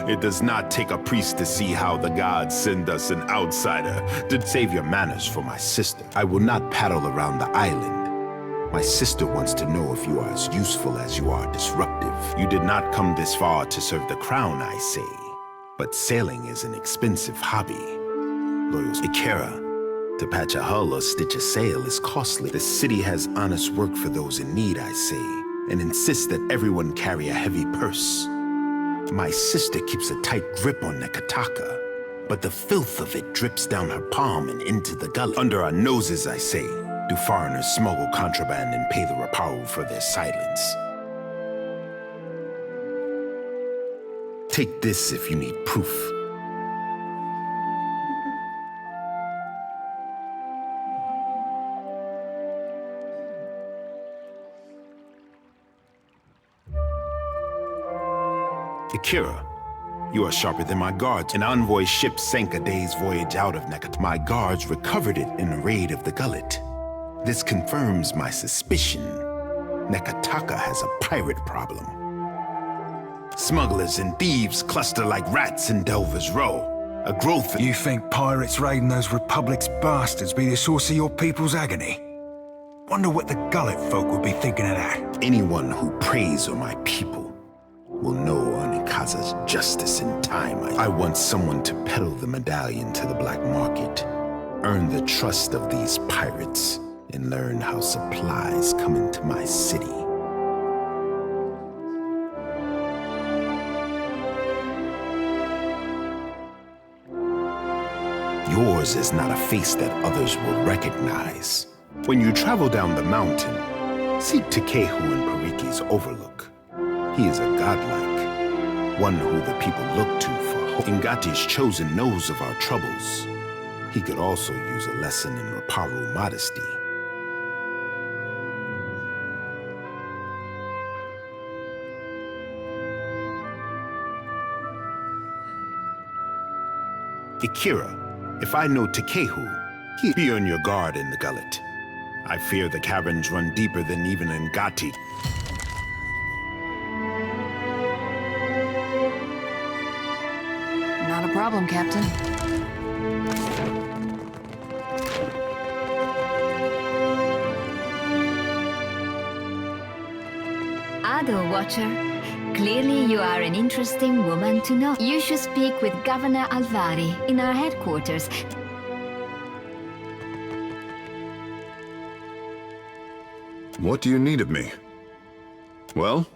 It does not take a priest to see how the gods send us an outsider to save your manners for my sister. I will not paddle around the island. My sister wants to know if you are as useful as you are disruptive. You did not come this far to serve the crown, I say. But sailing is an expensive hobby. Loyals Ikera. To patch a hull or stitch a sail is costly. The city has honest work for those in need, I say, and insists that everyone carry a heavy purse. My sister keeps a tight grip on Nekataka, but the filth of it drips down her palm and into the gullet. Under our noses, I say, do foreigners smuggle contraband and pay the Rapau for their silence. Take this if you need proof. Akira, you are sharper than my guards. An envoy ship sank a day's voyage out of Nekat. My guards recovered it in a raid of the gullet. This confirms my suspicion. Nekataka has a pirate problem. Smugglers and thieves cluster like rats in Delver's Row. A growth... You think pirates raiding those Republic's bastards be the source of your people's agony? Wonder what the gullet folk would be thinking of that. Anyone who preys on my people will know Onikaza's justice in time. I want someone to peddle the medallion to the black market, earn the trust of these pirates, and learn how supplies come into my city. Yours is not a face that others will recognize. When you travel down the mountain, seek Takehu and Pariki's overlook. He is a godlike, one who the people look to for hope. Ngati's chosen knows of our troubles. He could also use a lesson in Raparu modesty. Ikira, if I know Takehu, he'd be on your guard in the gullet. I fear the caverns run deeper than even Ngati. Not a problem, Captain. Ado, Watcher. Clearly you are an interesting woman to know. You should speak with Governor Alvari in our headquarters. What do you need of me? Well?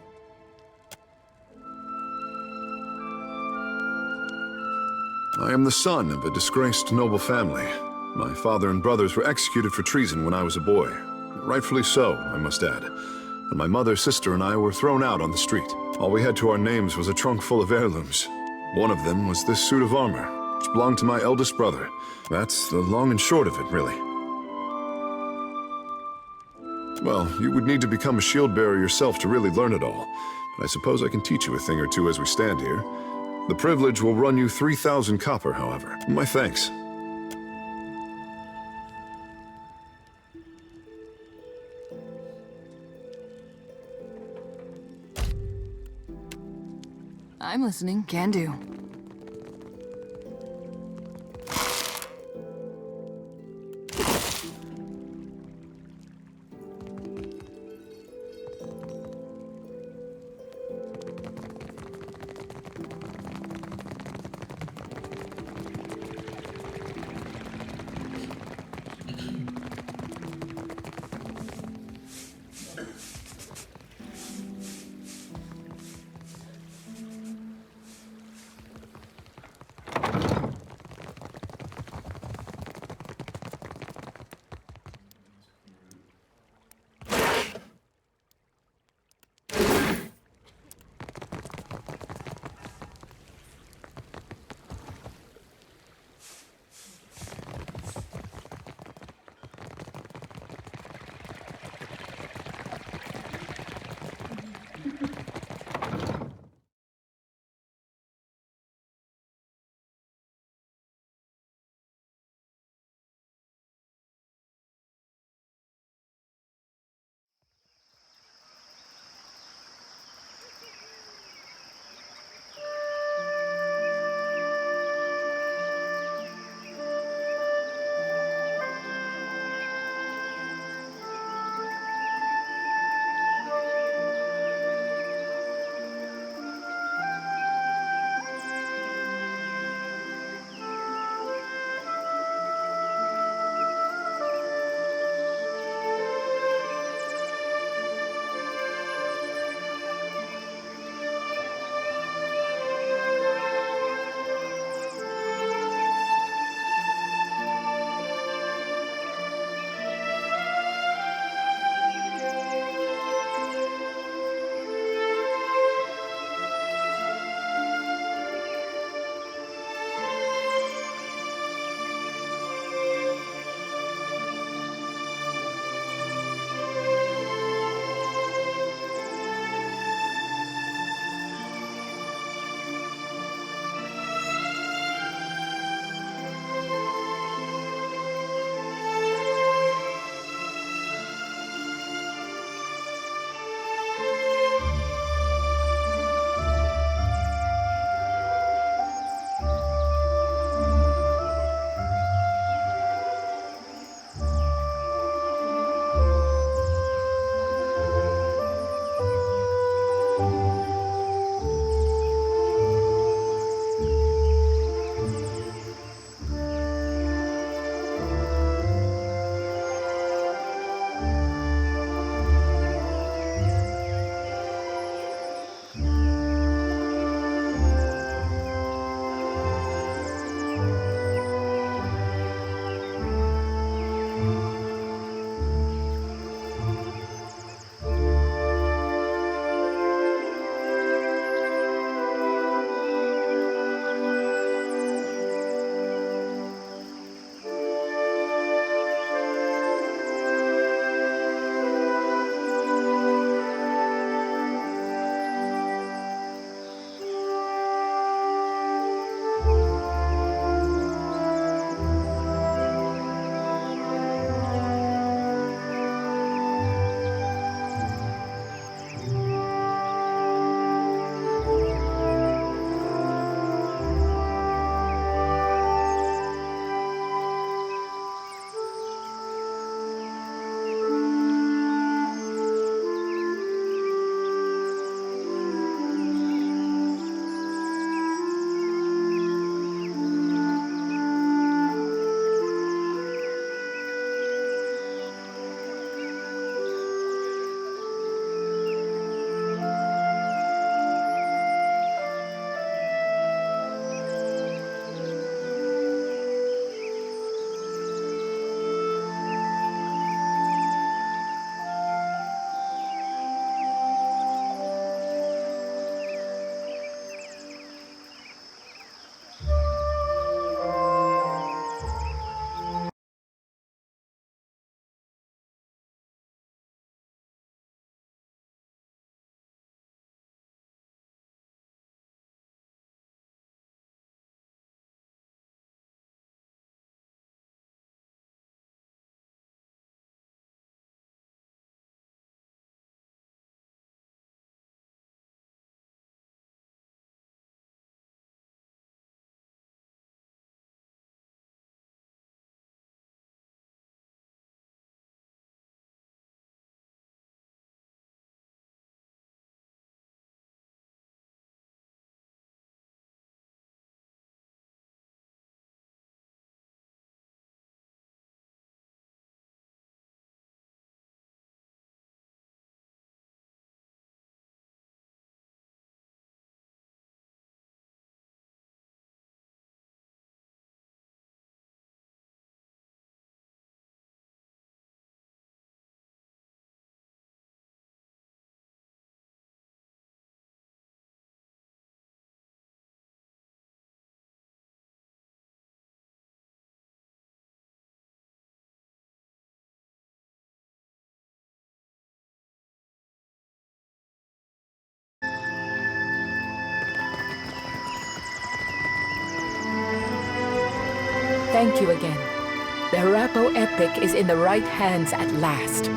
I am the son of a disgraced noble family. My father and brothers were executed for treason when I was a boy. Rightfully so, I must add. And my mother, sister, and I were thrown out on the street. All we had to our names was a trunk full of heirlooms. One of them was this suit of armor, which belonged to my eldest brother. That's the long and short of it, really. Well, you would need to become a shield bearer yourself to really learn it all. But I suppose I can teach you a thing or two as we stand here. The privilege will run you 3,000 copper, however. My thanks. I'm listening. Can do. Thank you again. The Harapo epic is in the right hands at last.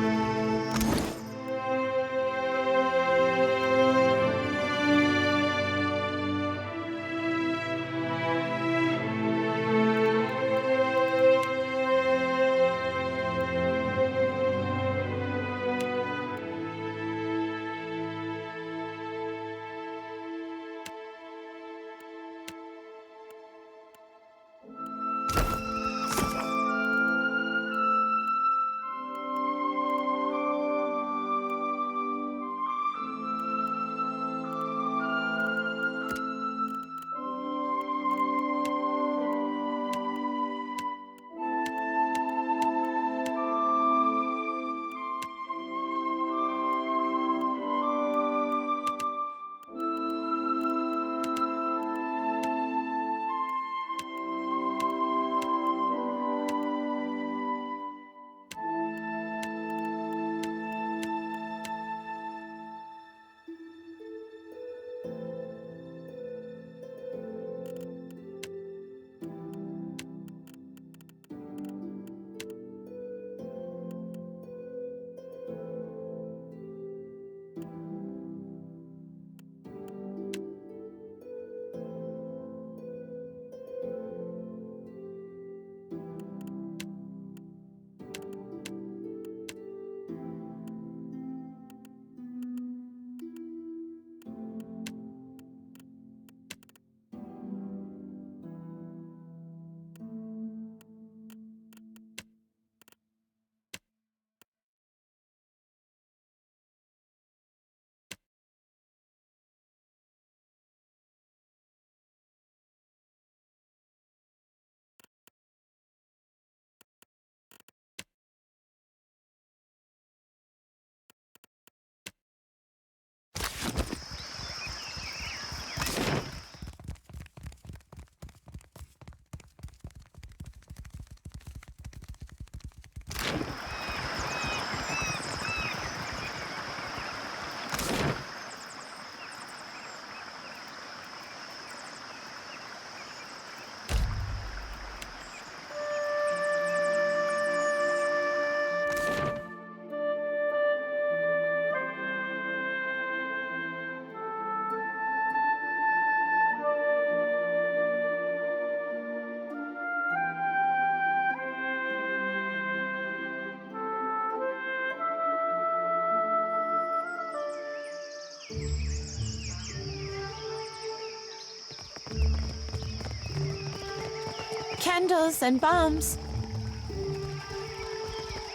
Candles and bombs.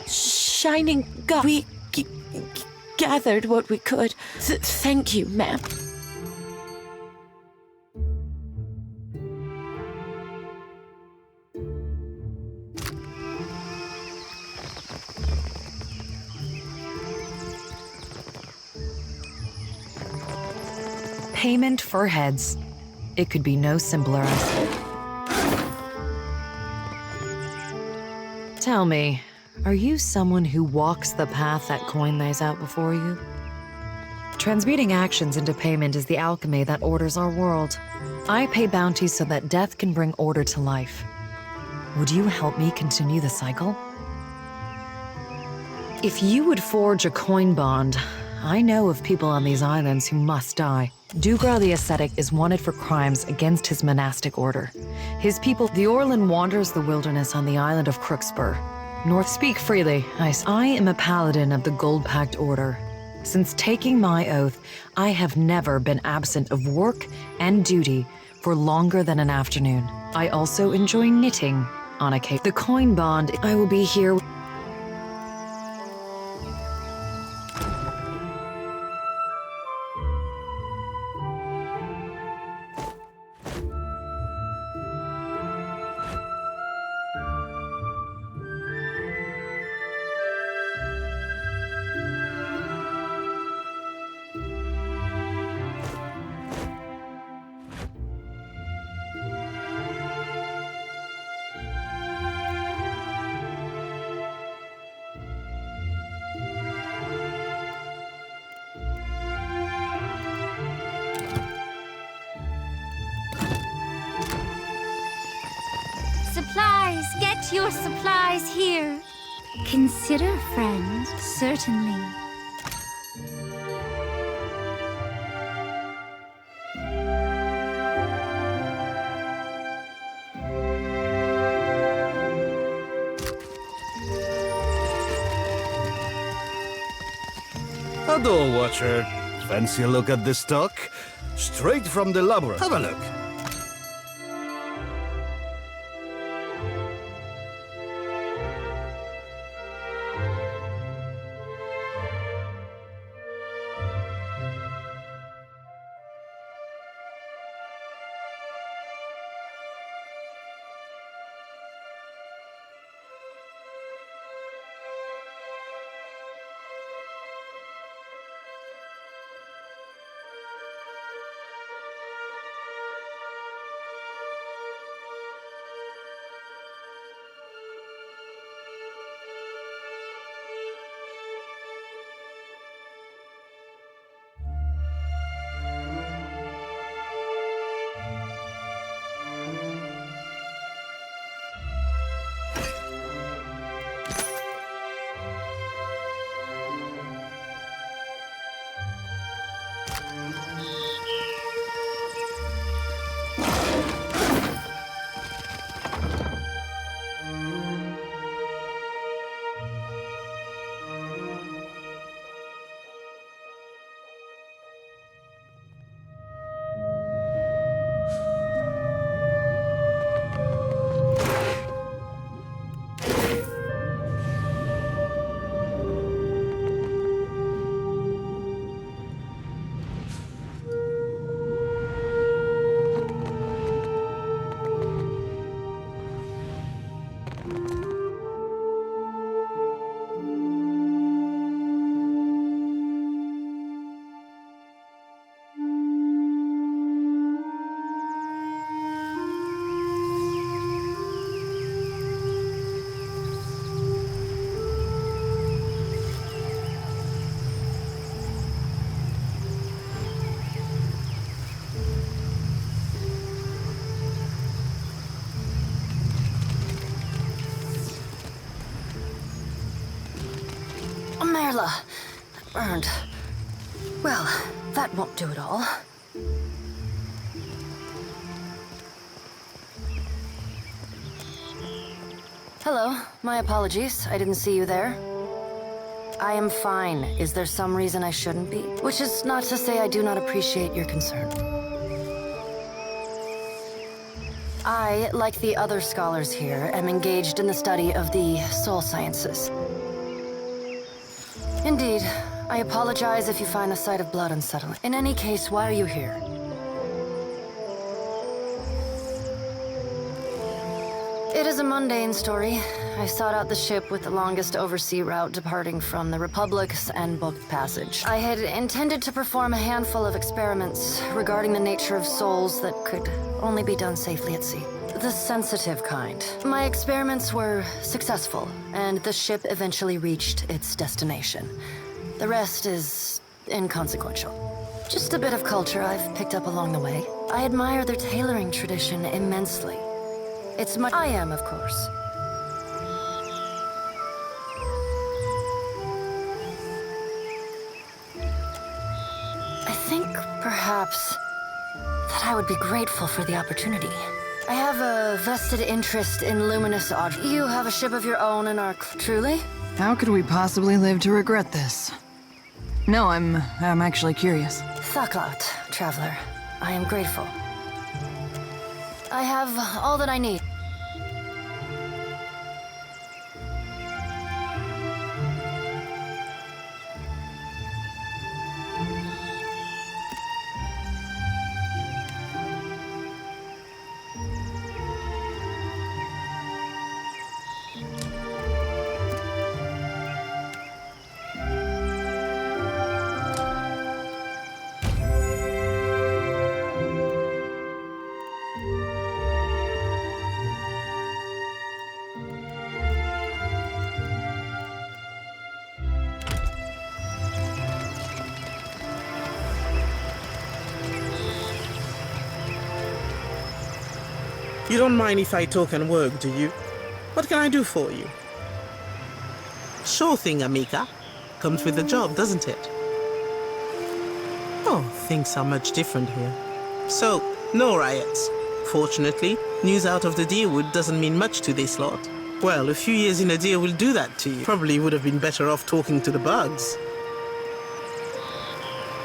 Shining God. We gathered what we could. Thank you, ma'am. Payment for heads. It could be no simpler. Tell me, are you someone who walks the path that coin lays out before you? Transmuting actions into payment is the alchemy that orders our world. I pay bounties so that death can bring order to life. Would you help me continue the cycle? If you would forge a coin bond, I know of people on these islands who must die. Dugra the Ascetic is wanted for crimes against his monastic order. His people, the Orlan, wanders the wilderness on the island of Crookspur. North, speak freely. I am a paladin of the Gold Pact Order. Since taking my oath, I have never been absent of work and duty for longer than an afternoon. I also enjoy knitting on occasion. The coin bond, I will be here. your supplies here. Consider, friend, certainly. Hello, Watcher. Fancy a look at this stock? Straight from the laboratory. Have a look. Merla, burned. Well, that won't do it all. Hello, my apologies. I didn't see you there. I am fine. Is there some reason I shouldn't be? Which is not to say I do not appreciate your concern. I, like the other scholars here, am engaged in the study of the soul sciences. Indeed. I apologize if you find the sight of blood unsettling. In any case, why are you here? It is a mundane story. I sought out the ship with the longest oversea route departing from the Republics and booked passage. I had intended to perform a handful of experiments regarding the nature of souls that could only be done safely at sea. The sensitive kind. My experiments were successful, and the ship eventually reached its destination. The rest is inconsequential. Just a bit of culture I've picked up along the way. I admire their tailoring tradition immensely. It's much I am, of course. I think, perhaps, that I would be grateful for the opportunity. I have a vested interest in luminous objects. You have a ship of your own and are truly? How could we possibly live to regret this? No, I'm actually curious. Thaklat, traveler. I am grateful. I have all that I need. You don't mind if I talk and work, do you? What can I do for you? Sure thing, Amica. Comes with the job, doesn't it? Oh, things are much different here. So, no riots. Fortunately, news out of the Deerwood doesn't mean much to this lot. Well, a few years in a deer will do that to you. Probably would have been better off talking to the bugs.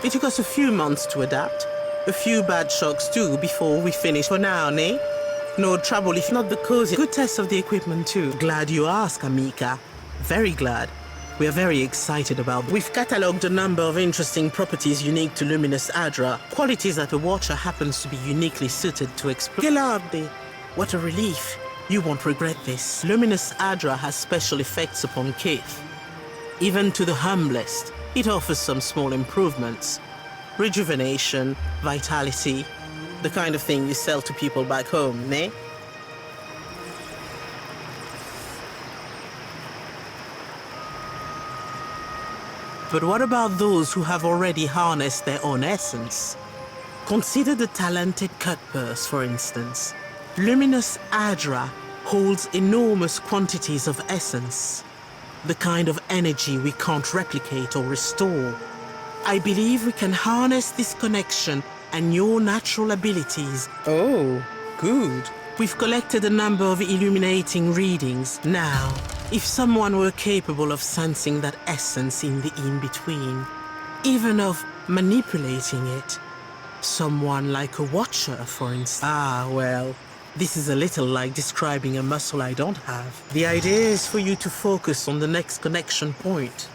It took us a few months to adapt. A few bad shocks too before we finish for now, nay? No trouble if not the cozy. Good test of the equipment too. Glad you asked, Amica. Very glad. We are very excited about it. We've catalogued a number of interesting properties unique to Luminous Adra, qualities that a Watcher happens to be uniquely suited to explore. Gelardi, what a relief. You won't regret this. Luminous Adra has special effects upon Kith. Even to the humblest, it offers some small improvements. Rejuvenation, vitality, the kind of thing you sell to people back home, nay? But what about those who have already harnessed their own essence? Consider the talented Cutpurse, for instance. Luminous Adra holds enormous quantities of essence, the kind of energy we can't replicate or restore. I believe we can harness this connection and your natural abilities. Oh, good. We've collected a number of illuminating readings. Now, if someone were capable of sensing that essence in the in-between, even of manipulating it, someone like a Watcher, for instance. Ah, well, this is a little like describing a muscle I don't have. The idea is for you to focus on the next connection point.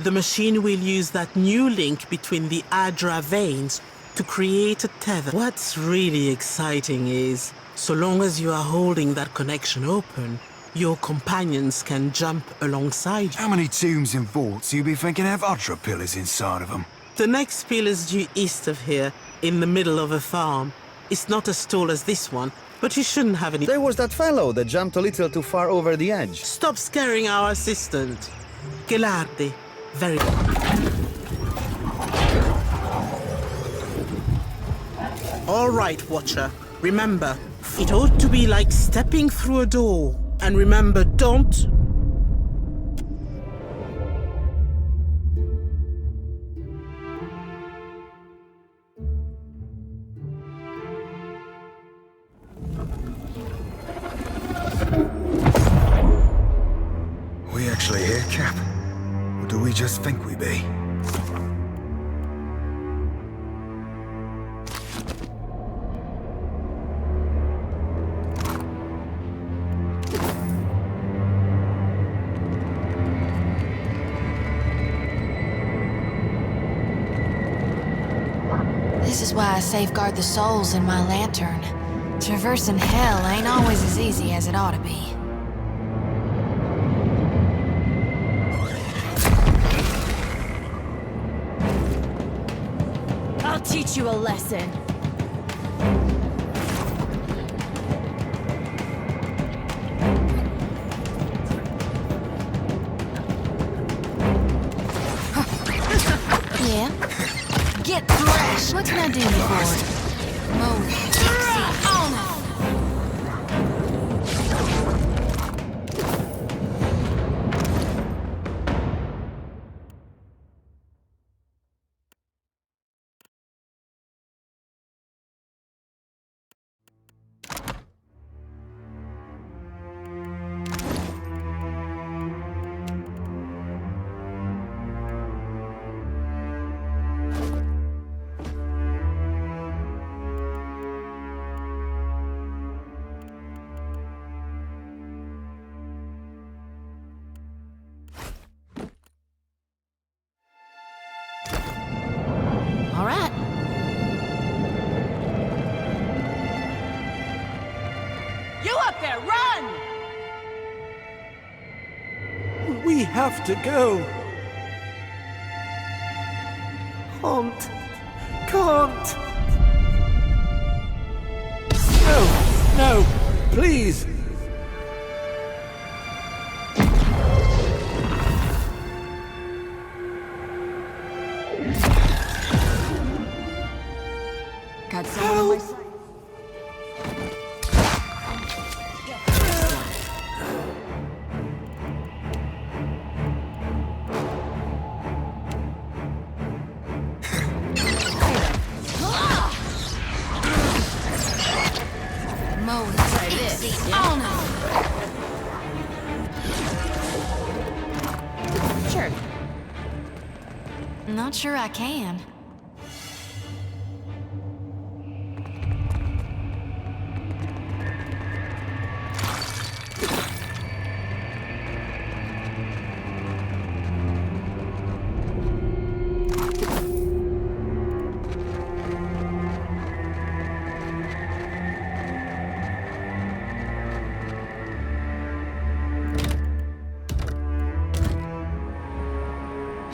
The machine will use that new link between the Adra veins to create a tether. What's really exciting is, so long as you are holding that connection open, your companions can jump alongside you. How many tombs and vaults you be thinking have Adra pillars inside of them? The next pillar's due east of here, in the middle of a farm. It's not as tall as this one, but you shouldn't have any... There was that fellow that jumped a little too far over the edge. Stop scaring our assistant. Gelardi. Very good. All right, Watcher. Remember, it ought to be like stepping through a door. And remember, don't... We actually here, Cap? Or do we just think we be? This is why I safeguard the souls in my lantern. Traversing hell ain't always as easy as it ought to be. I'll teach you a lesson. Yeah? Get thrashed! What can I do you for? Move. Dixie, on it! All right. You up there, run! We have to go. Can't. No, please. Got someone on my side. Not sure I can.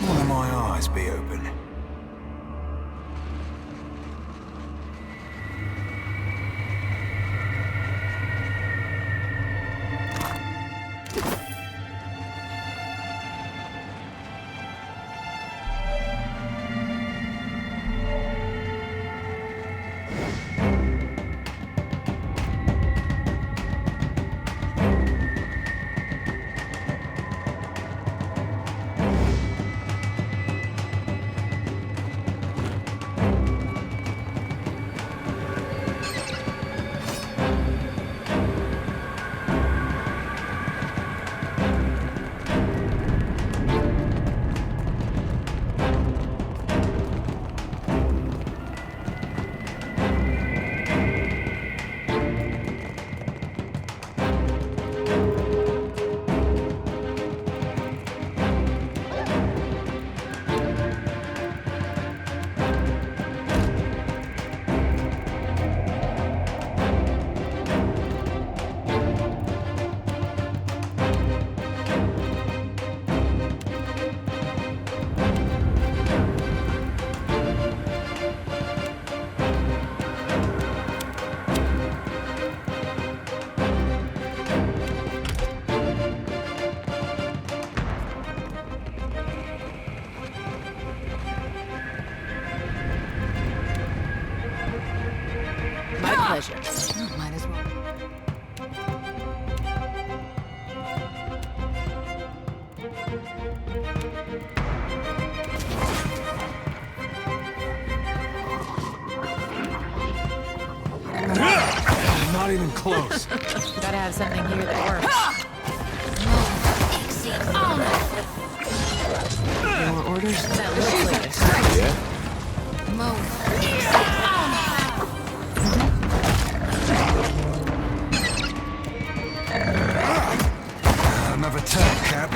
One of my eyes be open. My pleasure. Oh, might as well. Not even close. Gotta have something here that works. More orders? That looks like a strike. Yeah? Another turn, Cap.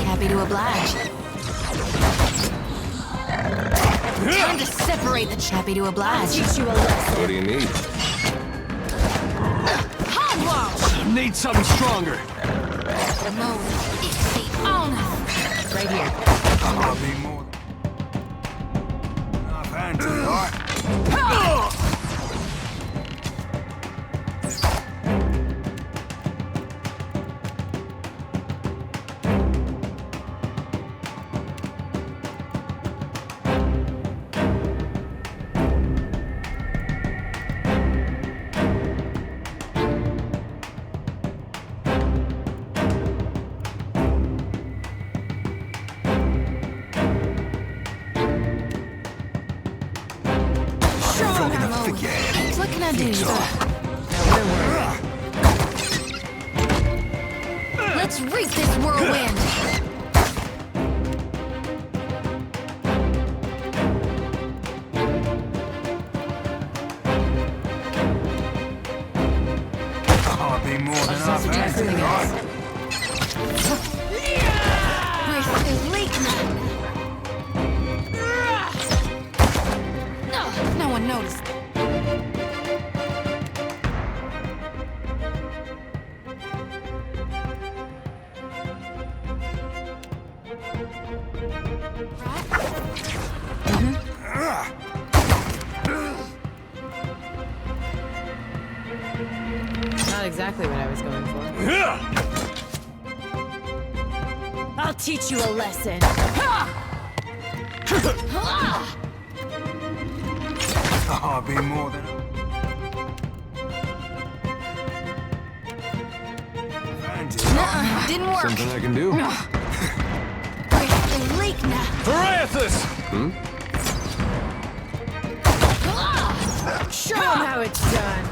Happy to oblige. Time to separate the happy to oblige. What do you need? Need something stronger. Right here. I'll be more. Enough hands, alright? What can I do? Let's reap this whirlwind. I'll be more than enough hands, alright? Where's the leak now? No one noticed. Not exactly what I was going for. I'll teach you a lesson. I'll be more than Didn't work. Something I can do? Where's the leak now? Parathis! Hmm? Show 'em how it's done.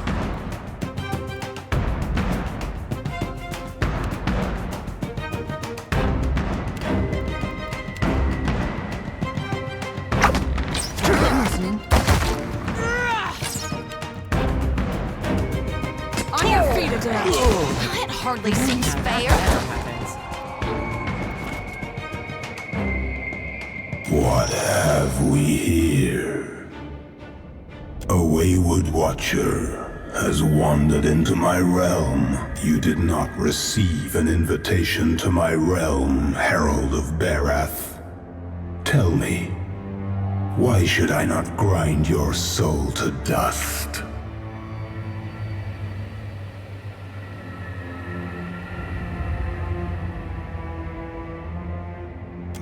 That hardly seems fair. What have we here? A wayward watcher has wandered into my realm. You did not receive an invitation to my realm, Herald of Birdhair. Tell me, why should I not grind your soul to dust?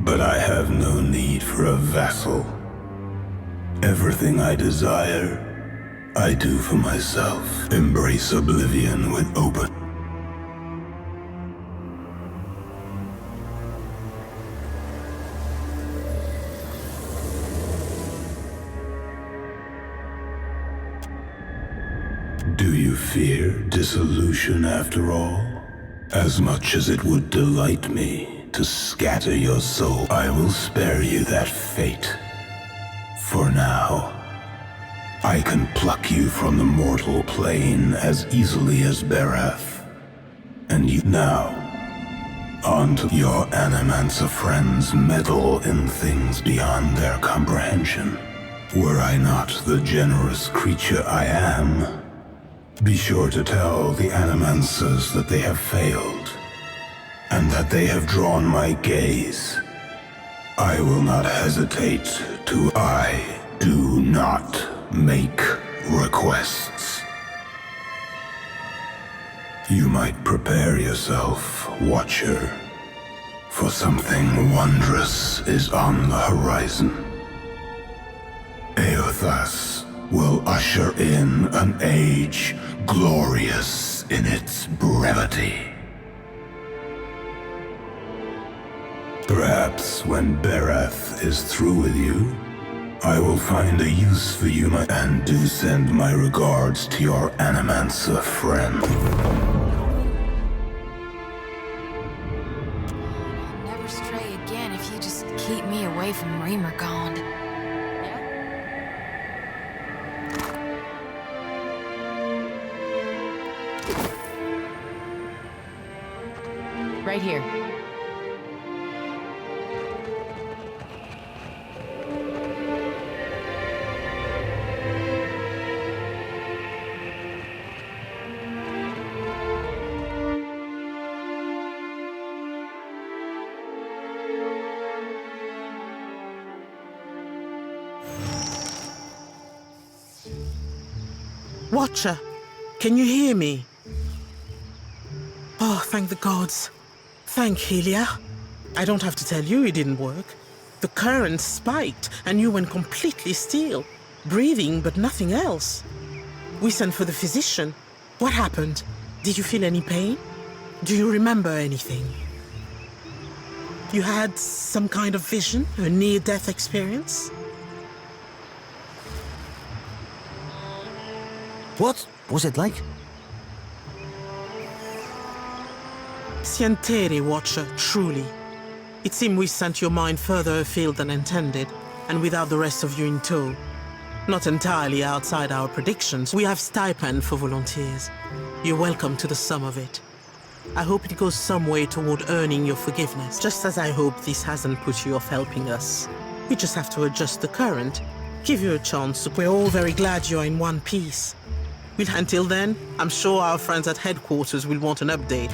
But I have no need for a vassal. Everything I desire, I do for myself. Embrace oblivion with open. Do you fear dissolution after all? As much as it would delight me to scatter your soul, I will spare you that fate. For now, I can pluck you from the mortal plane as easily as Birdhair. And you now, onto your Animancer friends meddle in things beyond their comprehension. Were I not the generous creature I am, be sure to tell the Animancers that they have failed, and that they have drawn my gaze. I will not hesitate to. I do not make requests. You might prepare yourself, Watcher, for something wondrous is on the horizon. Eothas will usher in an age glorious in its brevity. Perhaps when Birdhair is through with you, I will find a use for you, and do send my regards to your Animancer friend. I'll never stray again if you just keep me away from Remergond. Right here. Watcher, can you hear me? Oh, thank the gods. Thank Helia. I don't have to tell you it didn't work. The current spiked and you went completely still. Breathing, but nothing else. We sent for the physician. What happened? Did you feel any pain? Do you remember anything? You had some kind of vision? A near-death experience? What was it like? Sientere, Watcher, truly. It seemed we sent your mind further afield than intended, and without the rest of you in tow. Not entirely outside our predictions, we have stipend for volunteers. You're welcome to the sum of it. I hope it goes some way toward earning your forgiveness, just as I hope this hasn't put you off helping us. We just have to adjust the current, give you a chance. We're all very glad you're in one piece. Until then, I'm sure our friends at headquarters will want an update.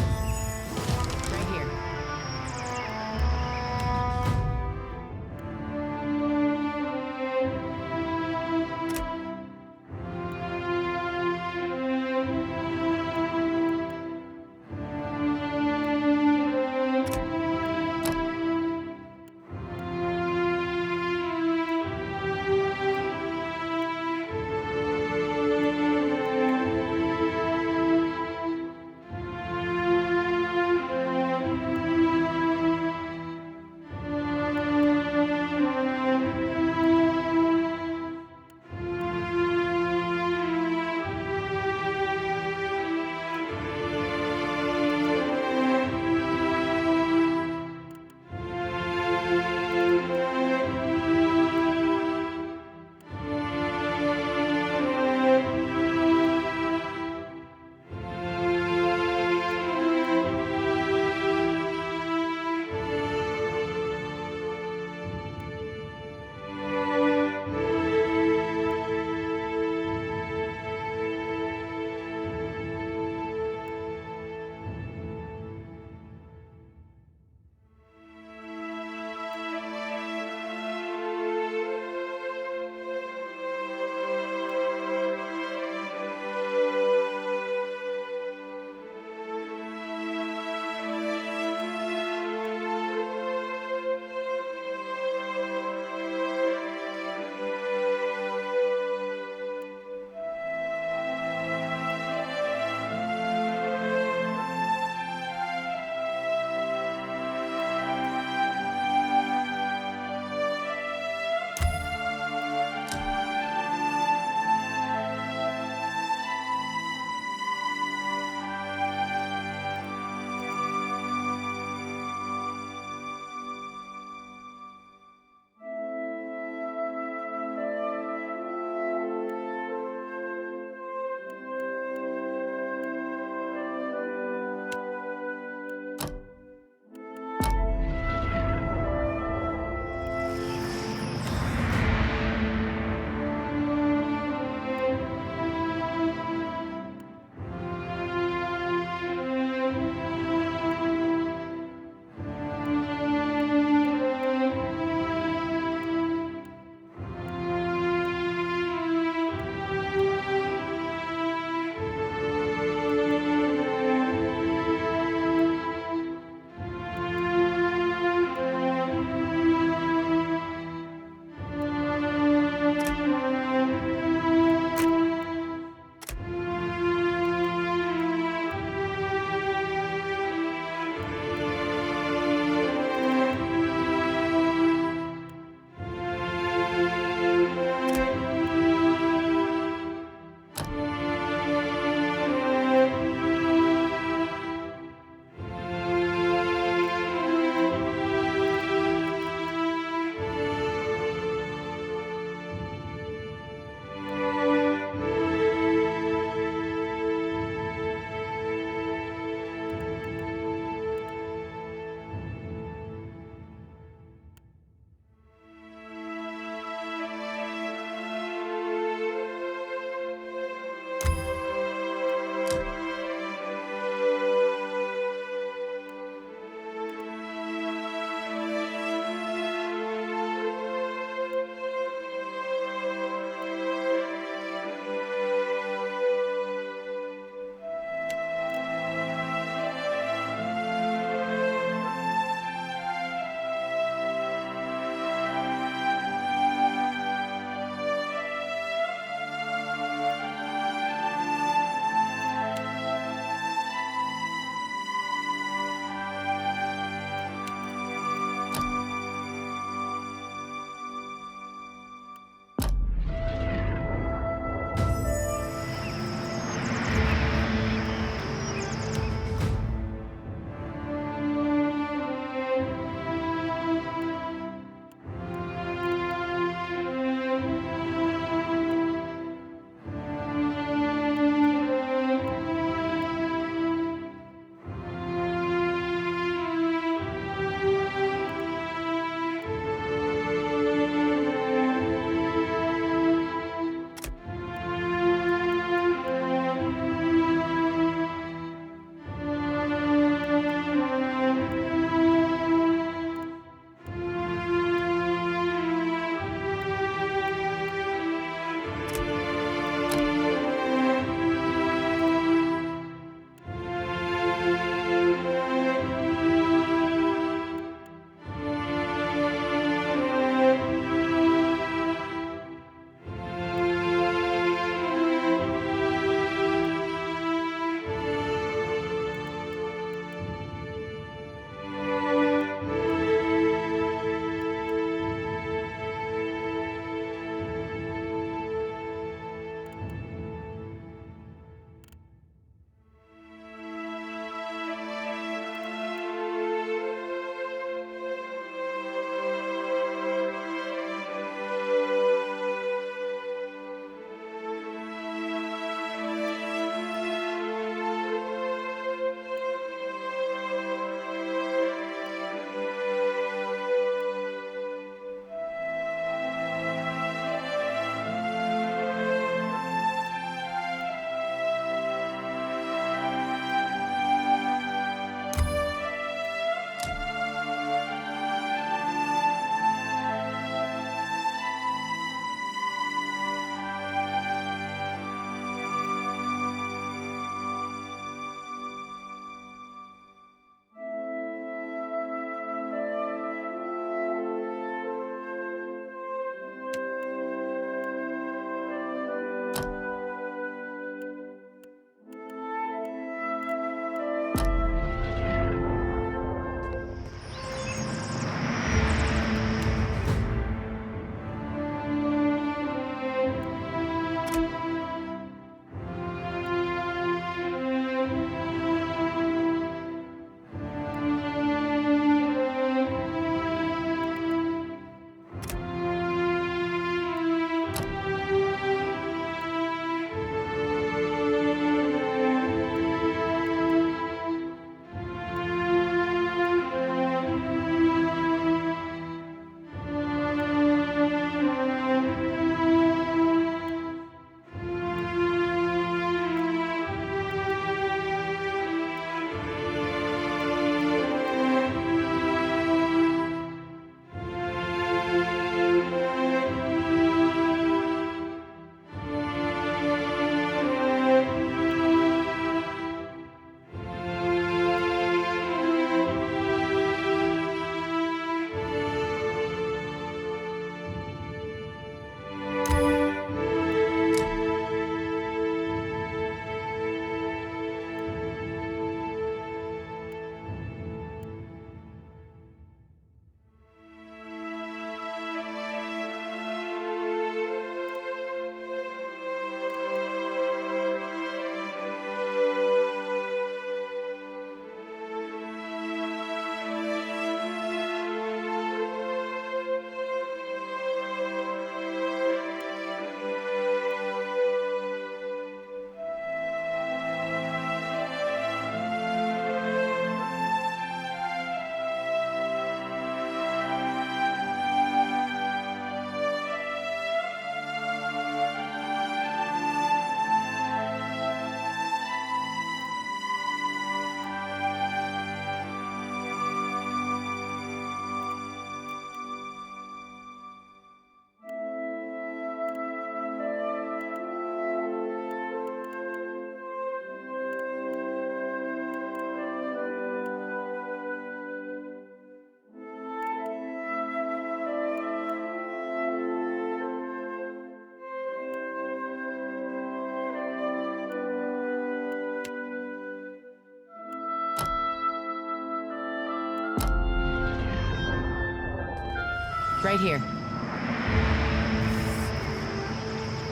Right here.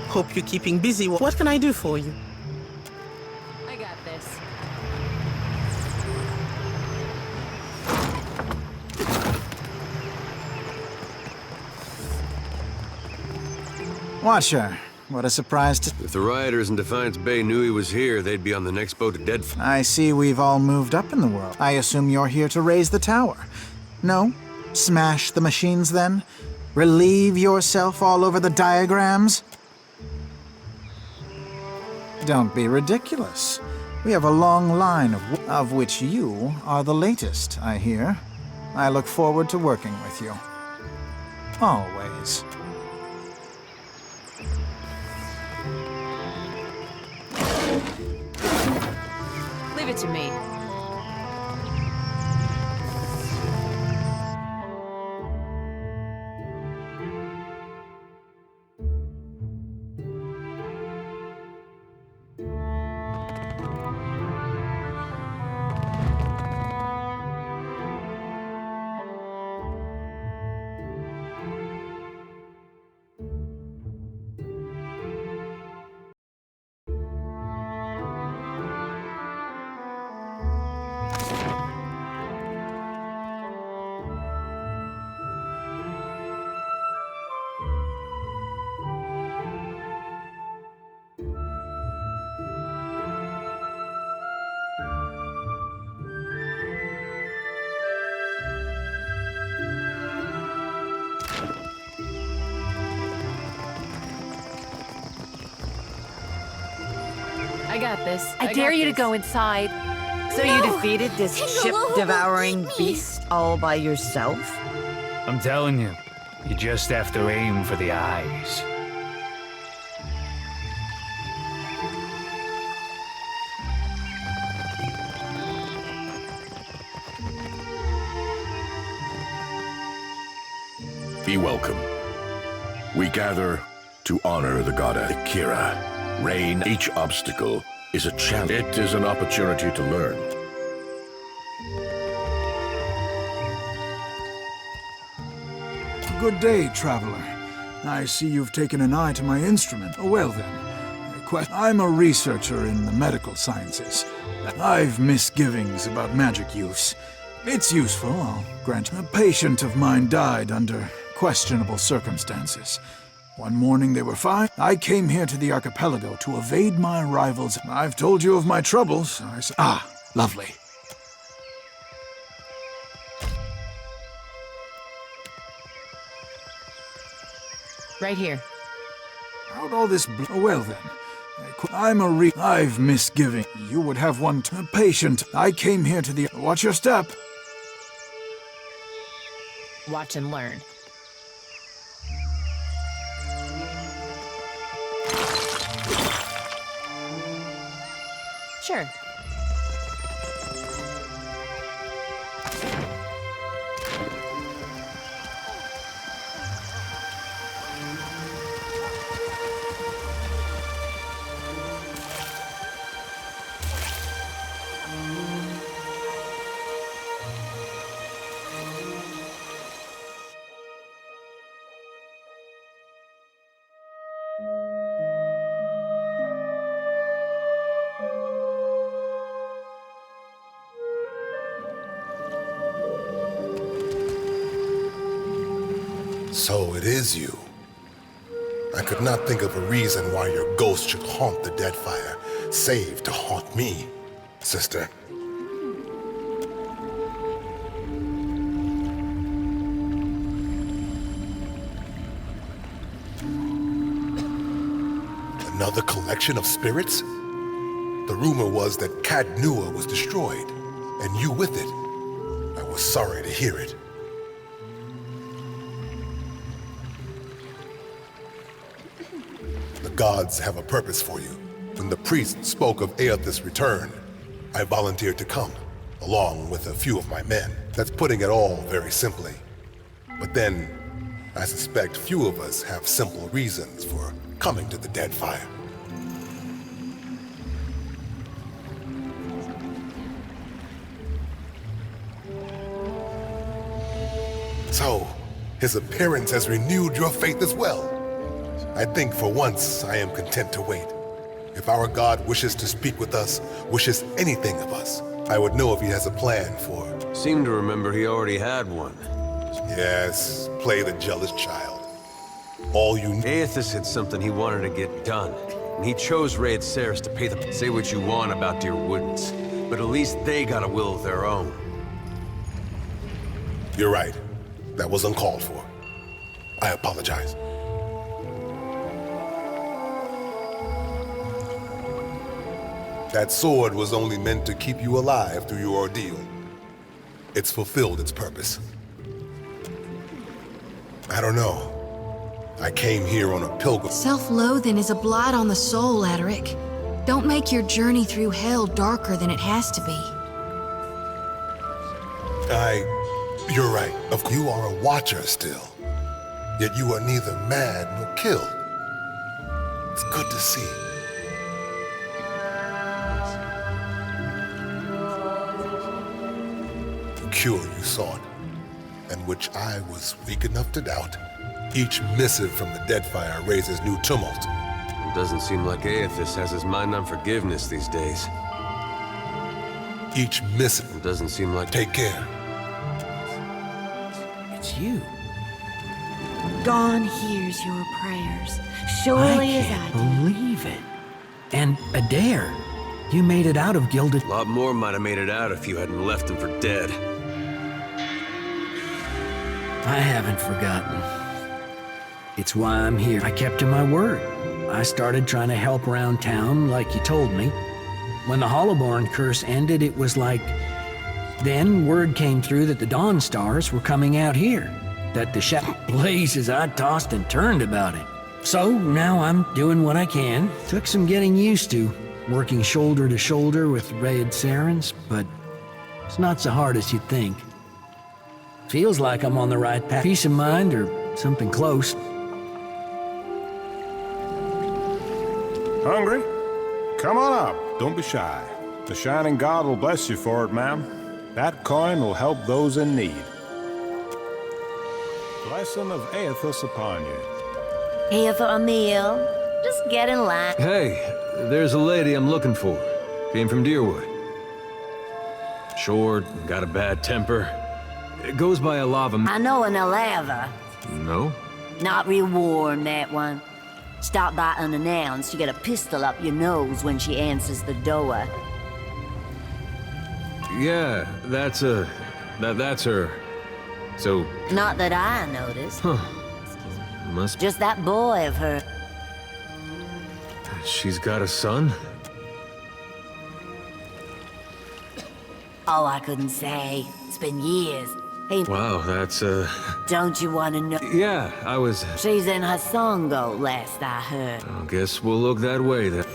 Hope you're keeping busy. What can I do for you? I got this. Watcher, what a surprise to... If the rioters in Defiance Bay knew he was here, they'd be on the next boat to Deadfire. I see we've all moved up in the world. I assume you're here to raise the tower. No? Smash the machines, then? Relieve yourself all over the diagrams? Don't be ridiculous. We have a long line of which you are the latest, I hear. I look forward to working with you. Always. Leave it to me. I got this. I dare you to go inside. So you defeated this ship-devouring beast all by yourself? I'm telling you, you just have to aim for the eyes. Be welcome. We gather to honor the goddess Kira. Rain, each obstacle is a challenge. It is an opportunity to learn. Good day, traveler. I see you've taken an eye to my instrument. Well then, I'm a researcher in the medical sciences. I've misgivings about magic use. It's useful, I'll grant you. A patient of mine died under questionable circumstances. One morning they were fine. I came here to the archipelago to evade my rivals. I've told you of my troubles. Lovely. Right here. How'd all this well then. I've misgiving. You would have one a patient. I came here to the... Watch your step. Watch and learn. Sure. So it is you. I could not think of a reason why your ghost should haunt the Deadfire, save to haunt me, sister. Another collection of spirits? The rumor was that Cadnua was destroyed, and you with it. I was sorry to hear it. The gods have a purpose for you. When the priest spoke of Aethys' return, I volunteered to come, along with a few of my men. That's putting it all very simply. But then, I suspect few of us have simple reasons for coming to the Deadfire. So, His appearance has renewed your faith as well. I think for once I am content to wait. If our God wishes to speak with us, wishes anything of us, I would know if he has a plan for... Seem to remember he already had one. Yes, play the jealous child. All you... Aethys had something he wanted to get done, and he chose Raid Ceres to pay the... Say what you want about dear Woodens, but at least they got a will of their own. You're right. That was uncalled for. I apologize. That sword was only meant to keep you alive through your ordeal. It's fulfilled its purpose. I don't know. I came here on a pilgrim. Self-loathing is a blight on the soul, Adaric. Don't make your journey through hell darker than it has to be. You're right. You are a watcher still. Yet you are neither mad nor killed. It's good to see. The cure you sought, and which I was weak enough to doubt. Each missive from the Deadfire raises new tumult. It doesn't seem like Aethys has his mind on forgiveness these days. Each missive... It doesn't seem like... Take care. It's you. God hears your prayers, surely as I can't believe it. And Birdhair, you made it out of Gilded... A lot more might have made it out if you hadn't left him for dead. I haven't forgotten. It's why I'm here. I kept to my word. I started trying to help around town like you told me. When the Hollowborn curse ended, it was like... Then word came through that the Dawn Stars were coming out here. That the blazes, I tossed and turned about it. So now I'm doing what I can. Took some getting used to, working shoulder to shoulder with Raid Serens, but it's not so hard as you'd think. Feels like I'm on the right path. Peace of mind or something close. Hungry? Come on up. Don't be shy. The Shining God will bless you for it, ma'am. That coin will help those in need. Blessing of Aethys upon you. Here for a meal? Just get in line. Hey, there's a lady I'm looking for. Came from Deerwood. Short, got a bad temper. It goes by a lava... I know an Alava. No? Not real warm, that one. Stop by unannounced, you get a pistol up your nose when she answers the door. Yeah, that's her. So... Not that I noticed. Huh. Must... Just that boy of her. She's got a son? Oh, I couldn't say. It's been years. Hey, wow, that's, Don't you want to know? Yeah, I was... She's in her songo, last I heard. I guess we'll look that way, then.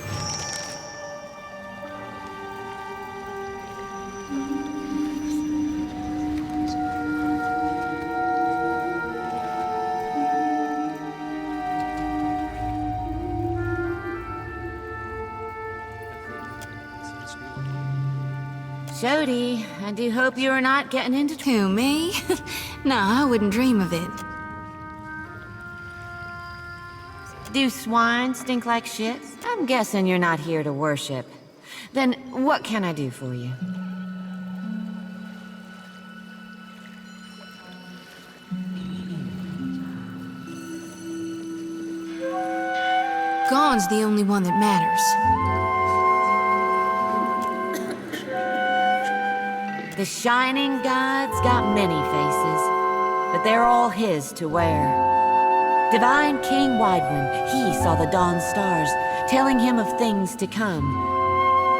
Jody, I do hope you're not getting into... Who, me? No, I wouldn't dream of it. Do swine stink like shit? I'm guessing you're not here to worship. Then what can I do for you? Gon's the only one that matters. The Shining God's got many faces, but they're all his to wear. Divine King Widewind, he saw the dawn stars, telling him of things to come.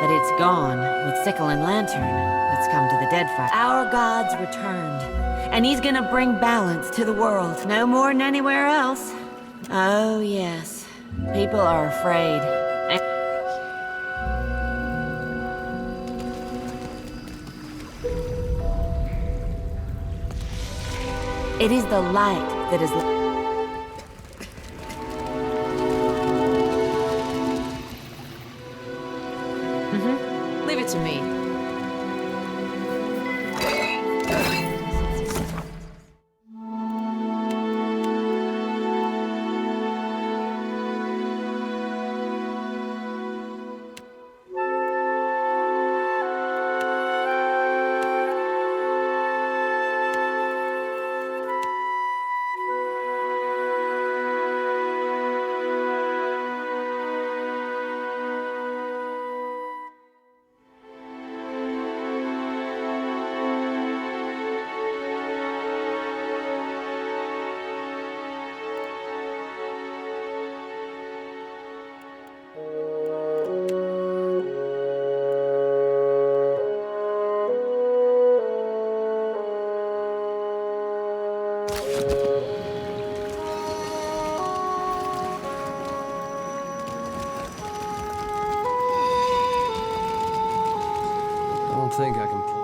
But it's gone with sickle and lantern that's come to the Deadfire. Our God's returned, and he's gonna bring balance to the world, no more than anywhere else. Oh yes, people are afraid. It is the light that is... Leave it to me. think I can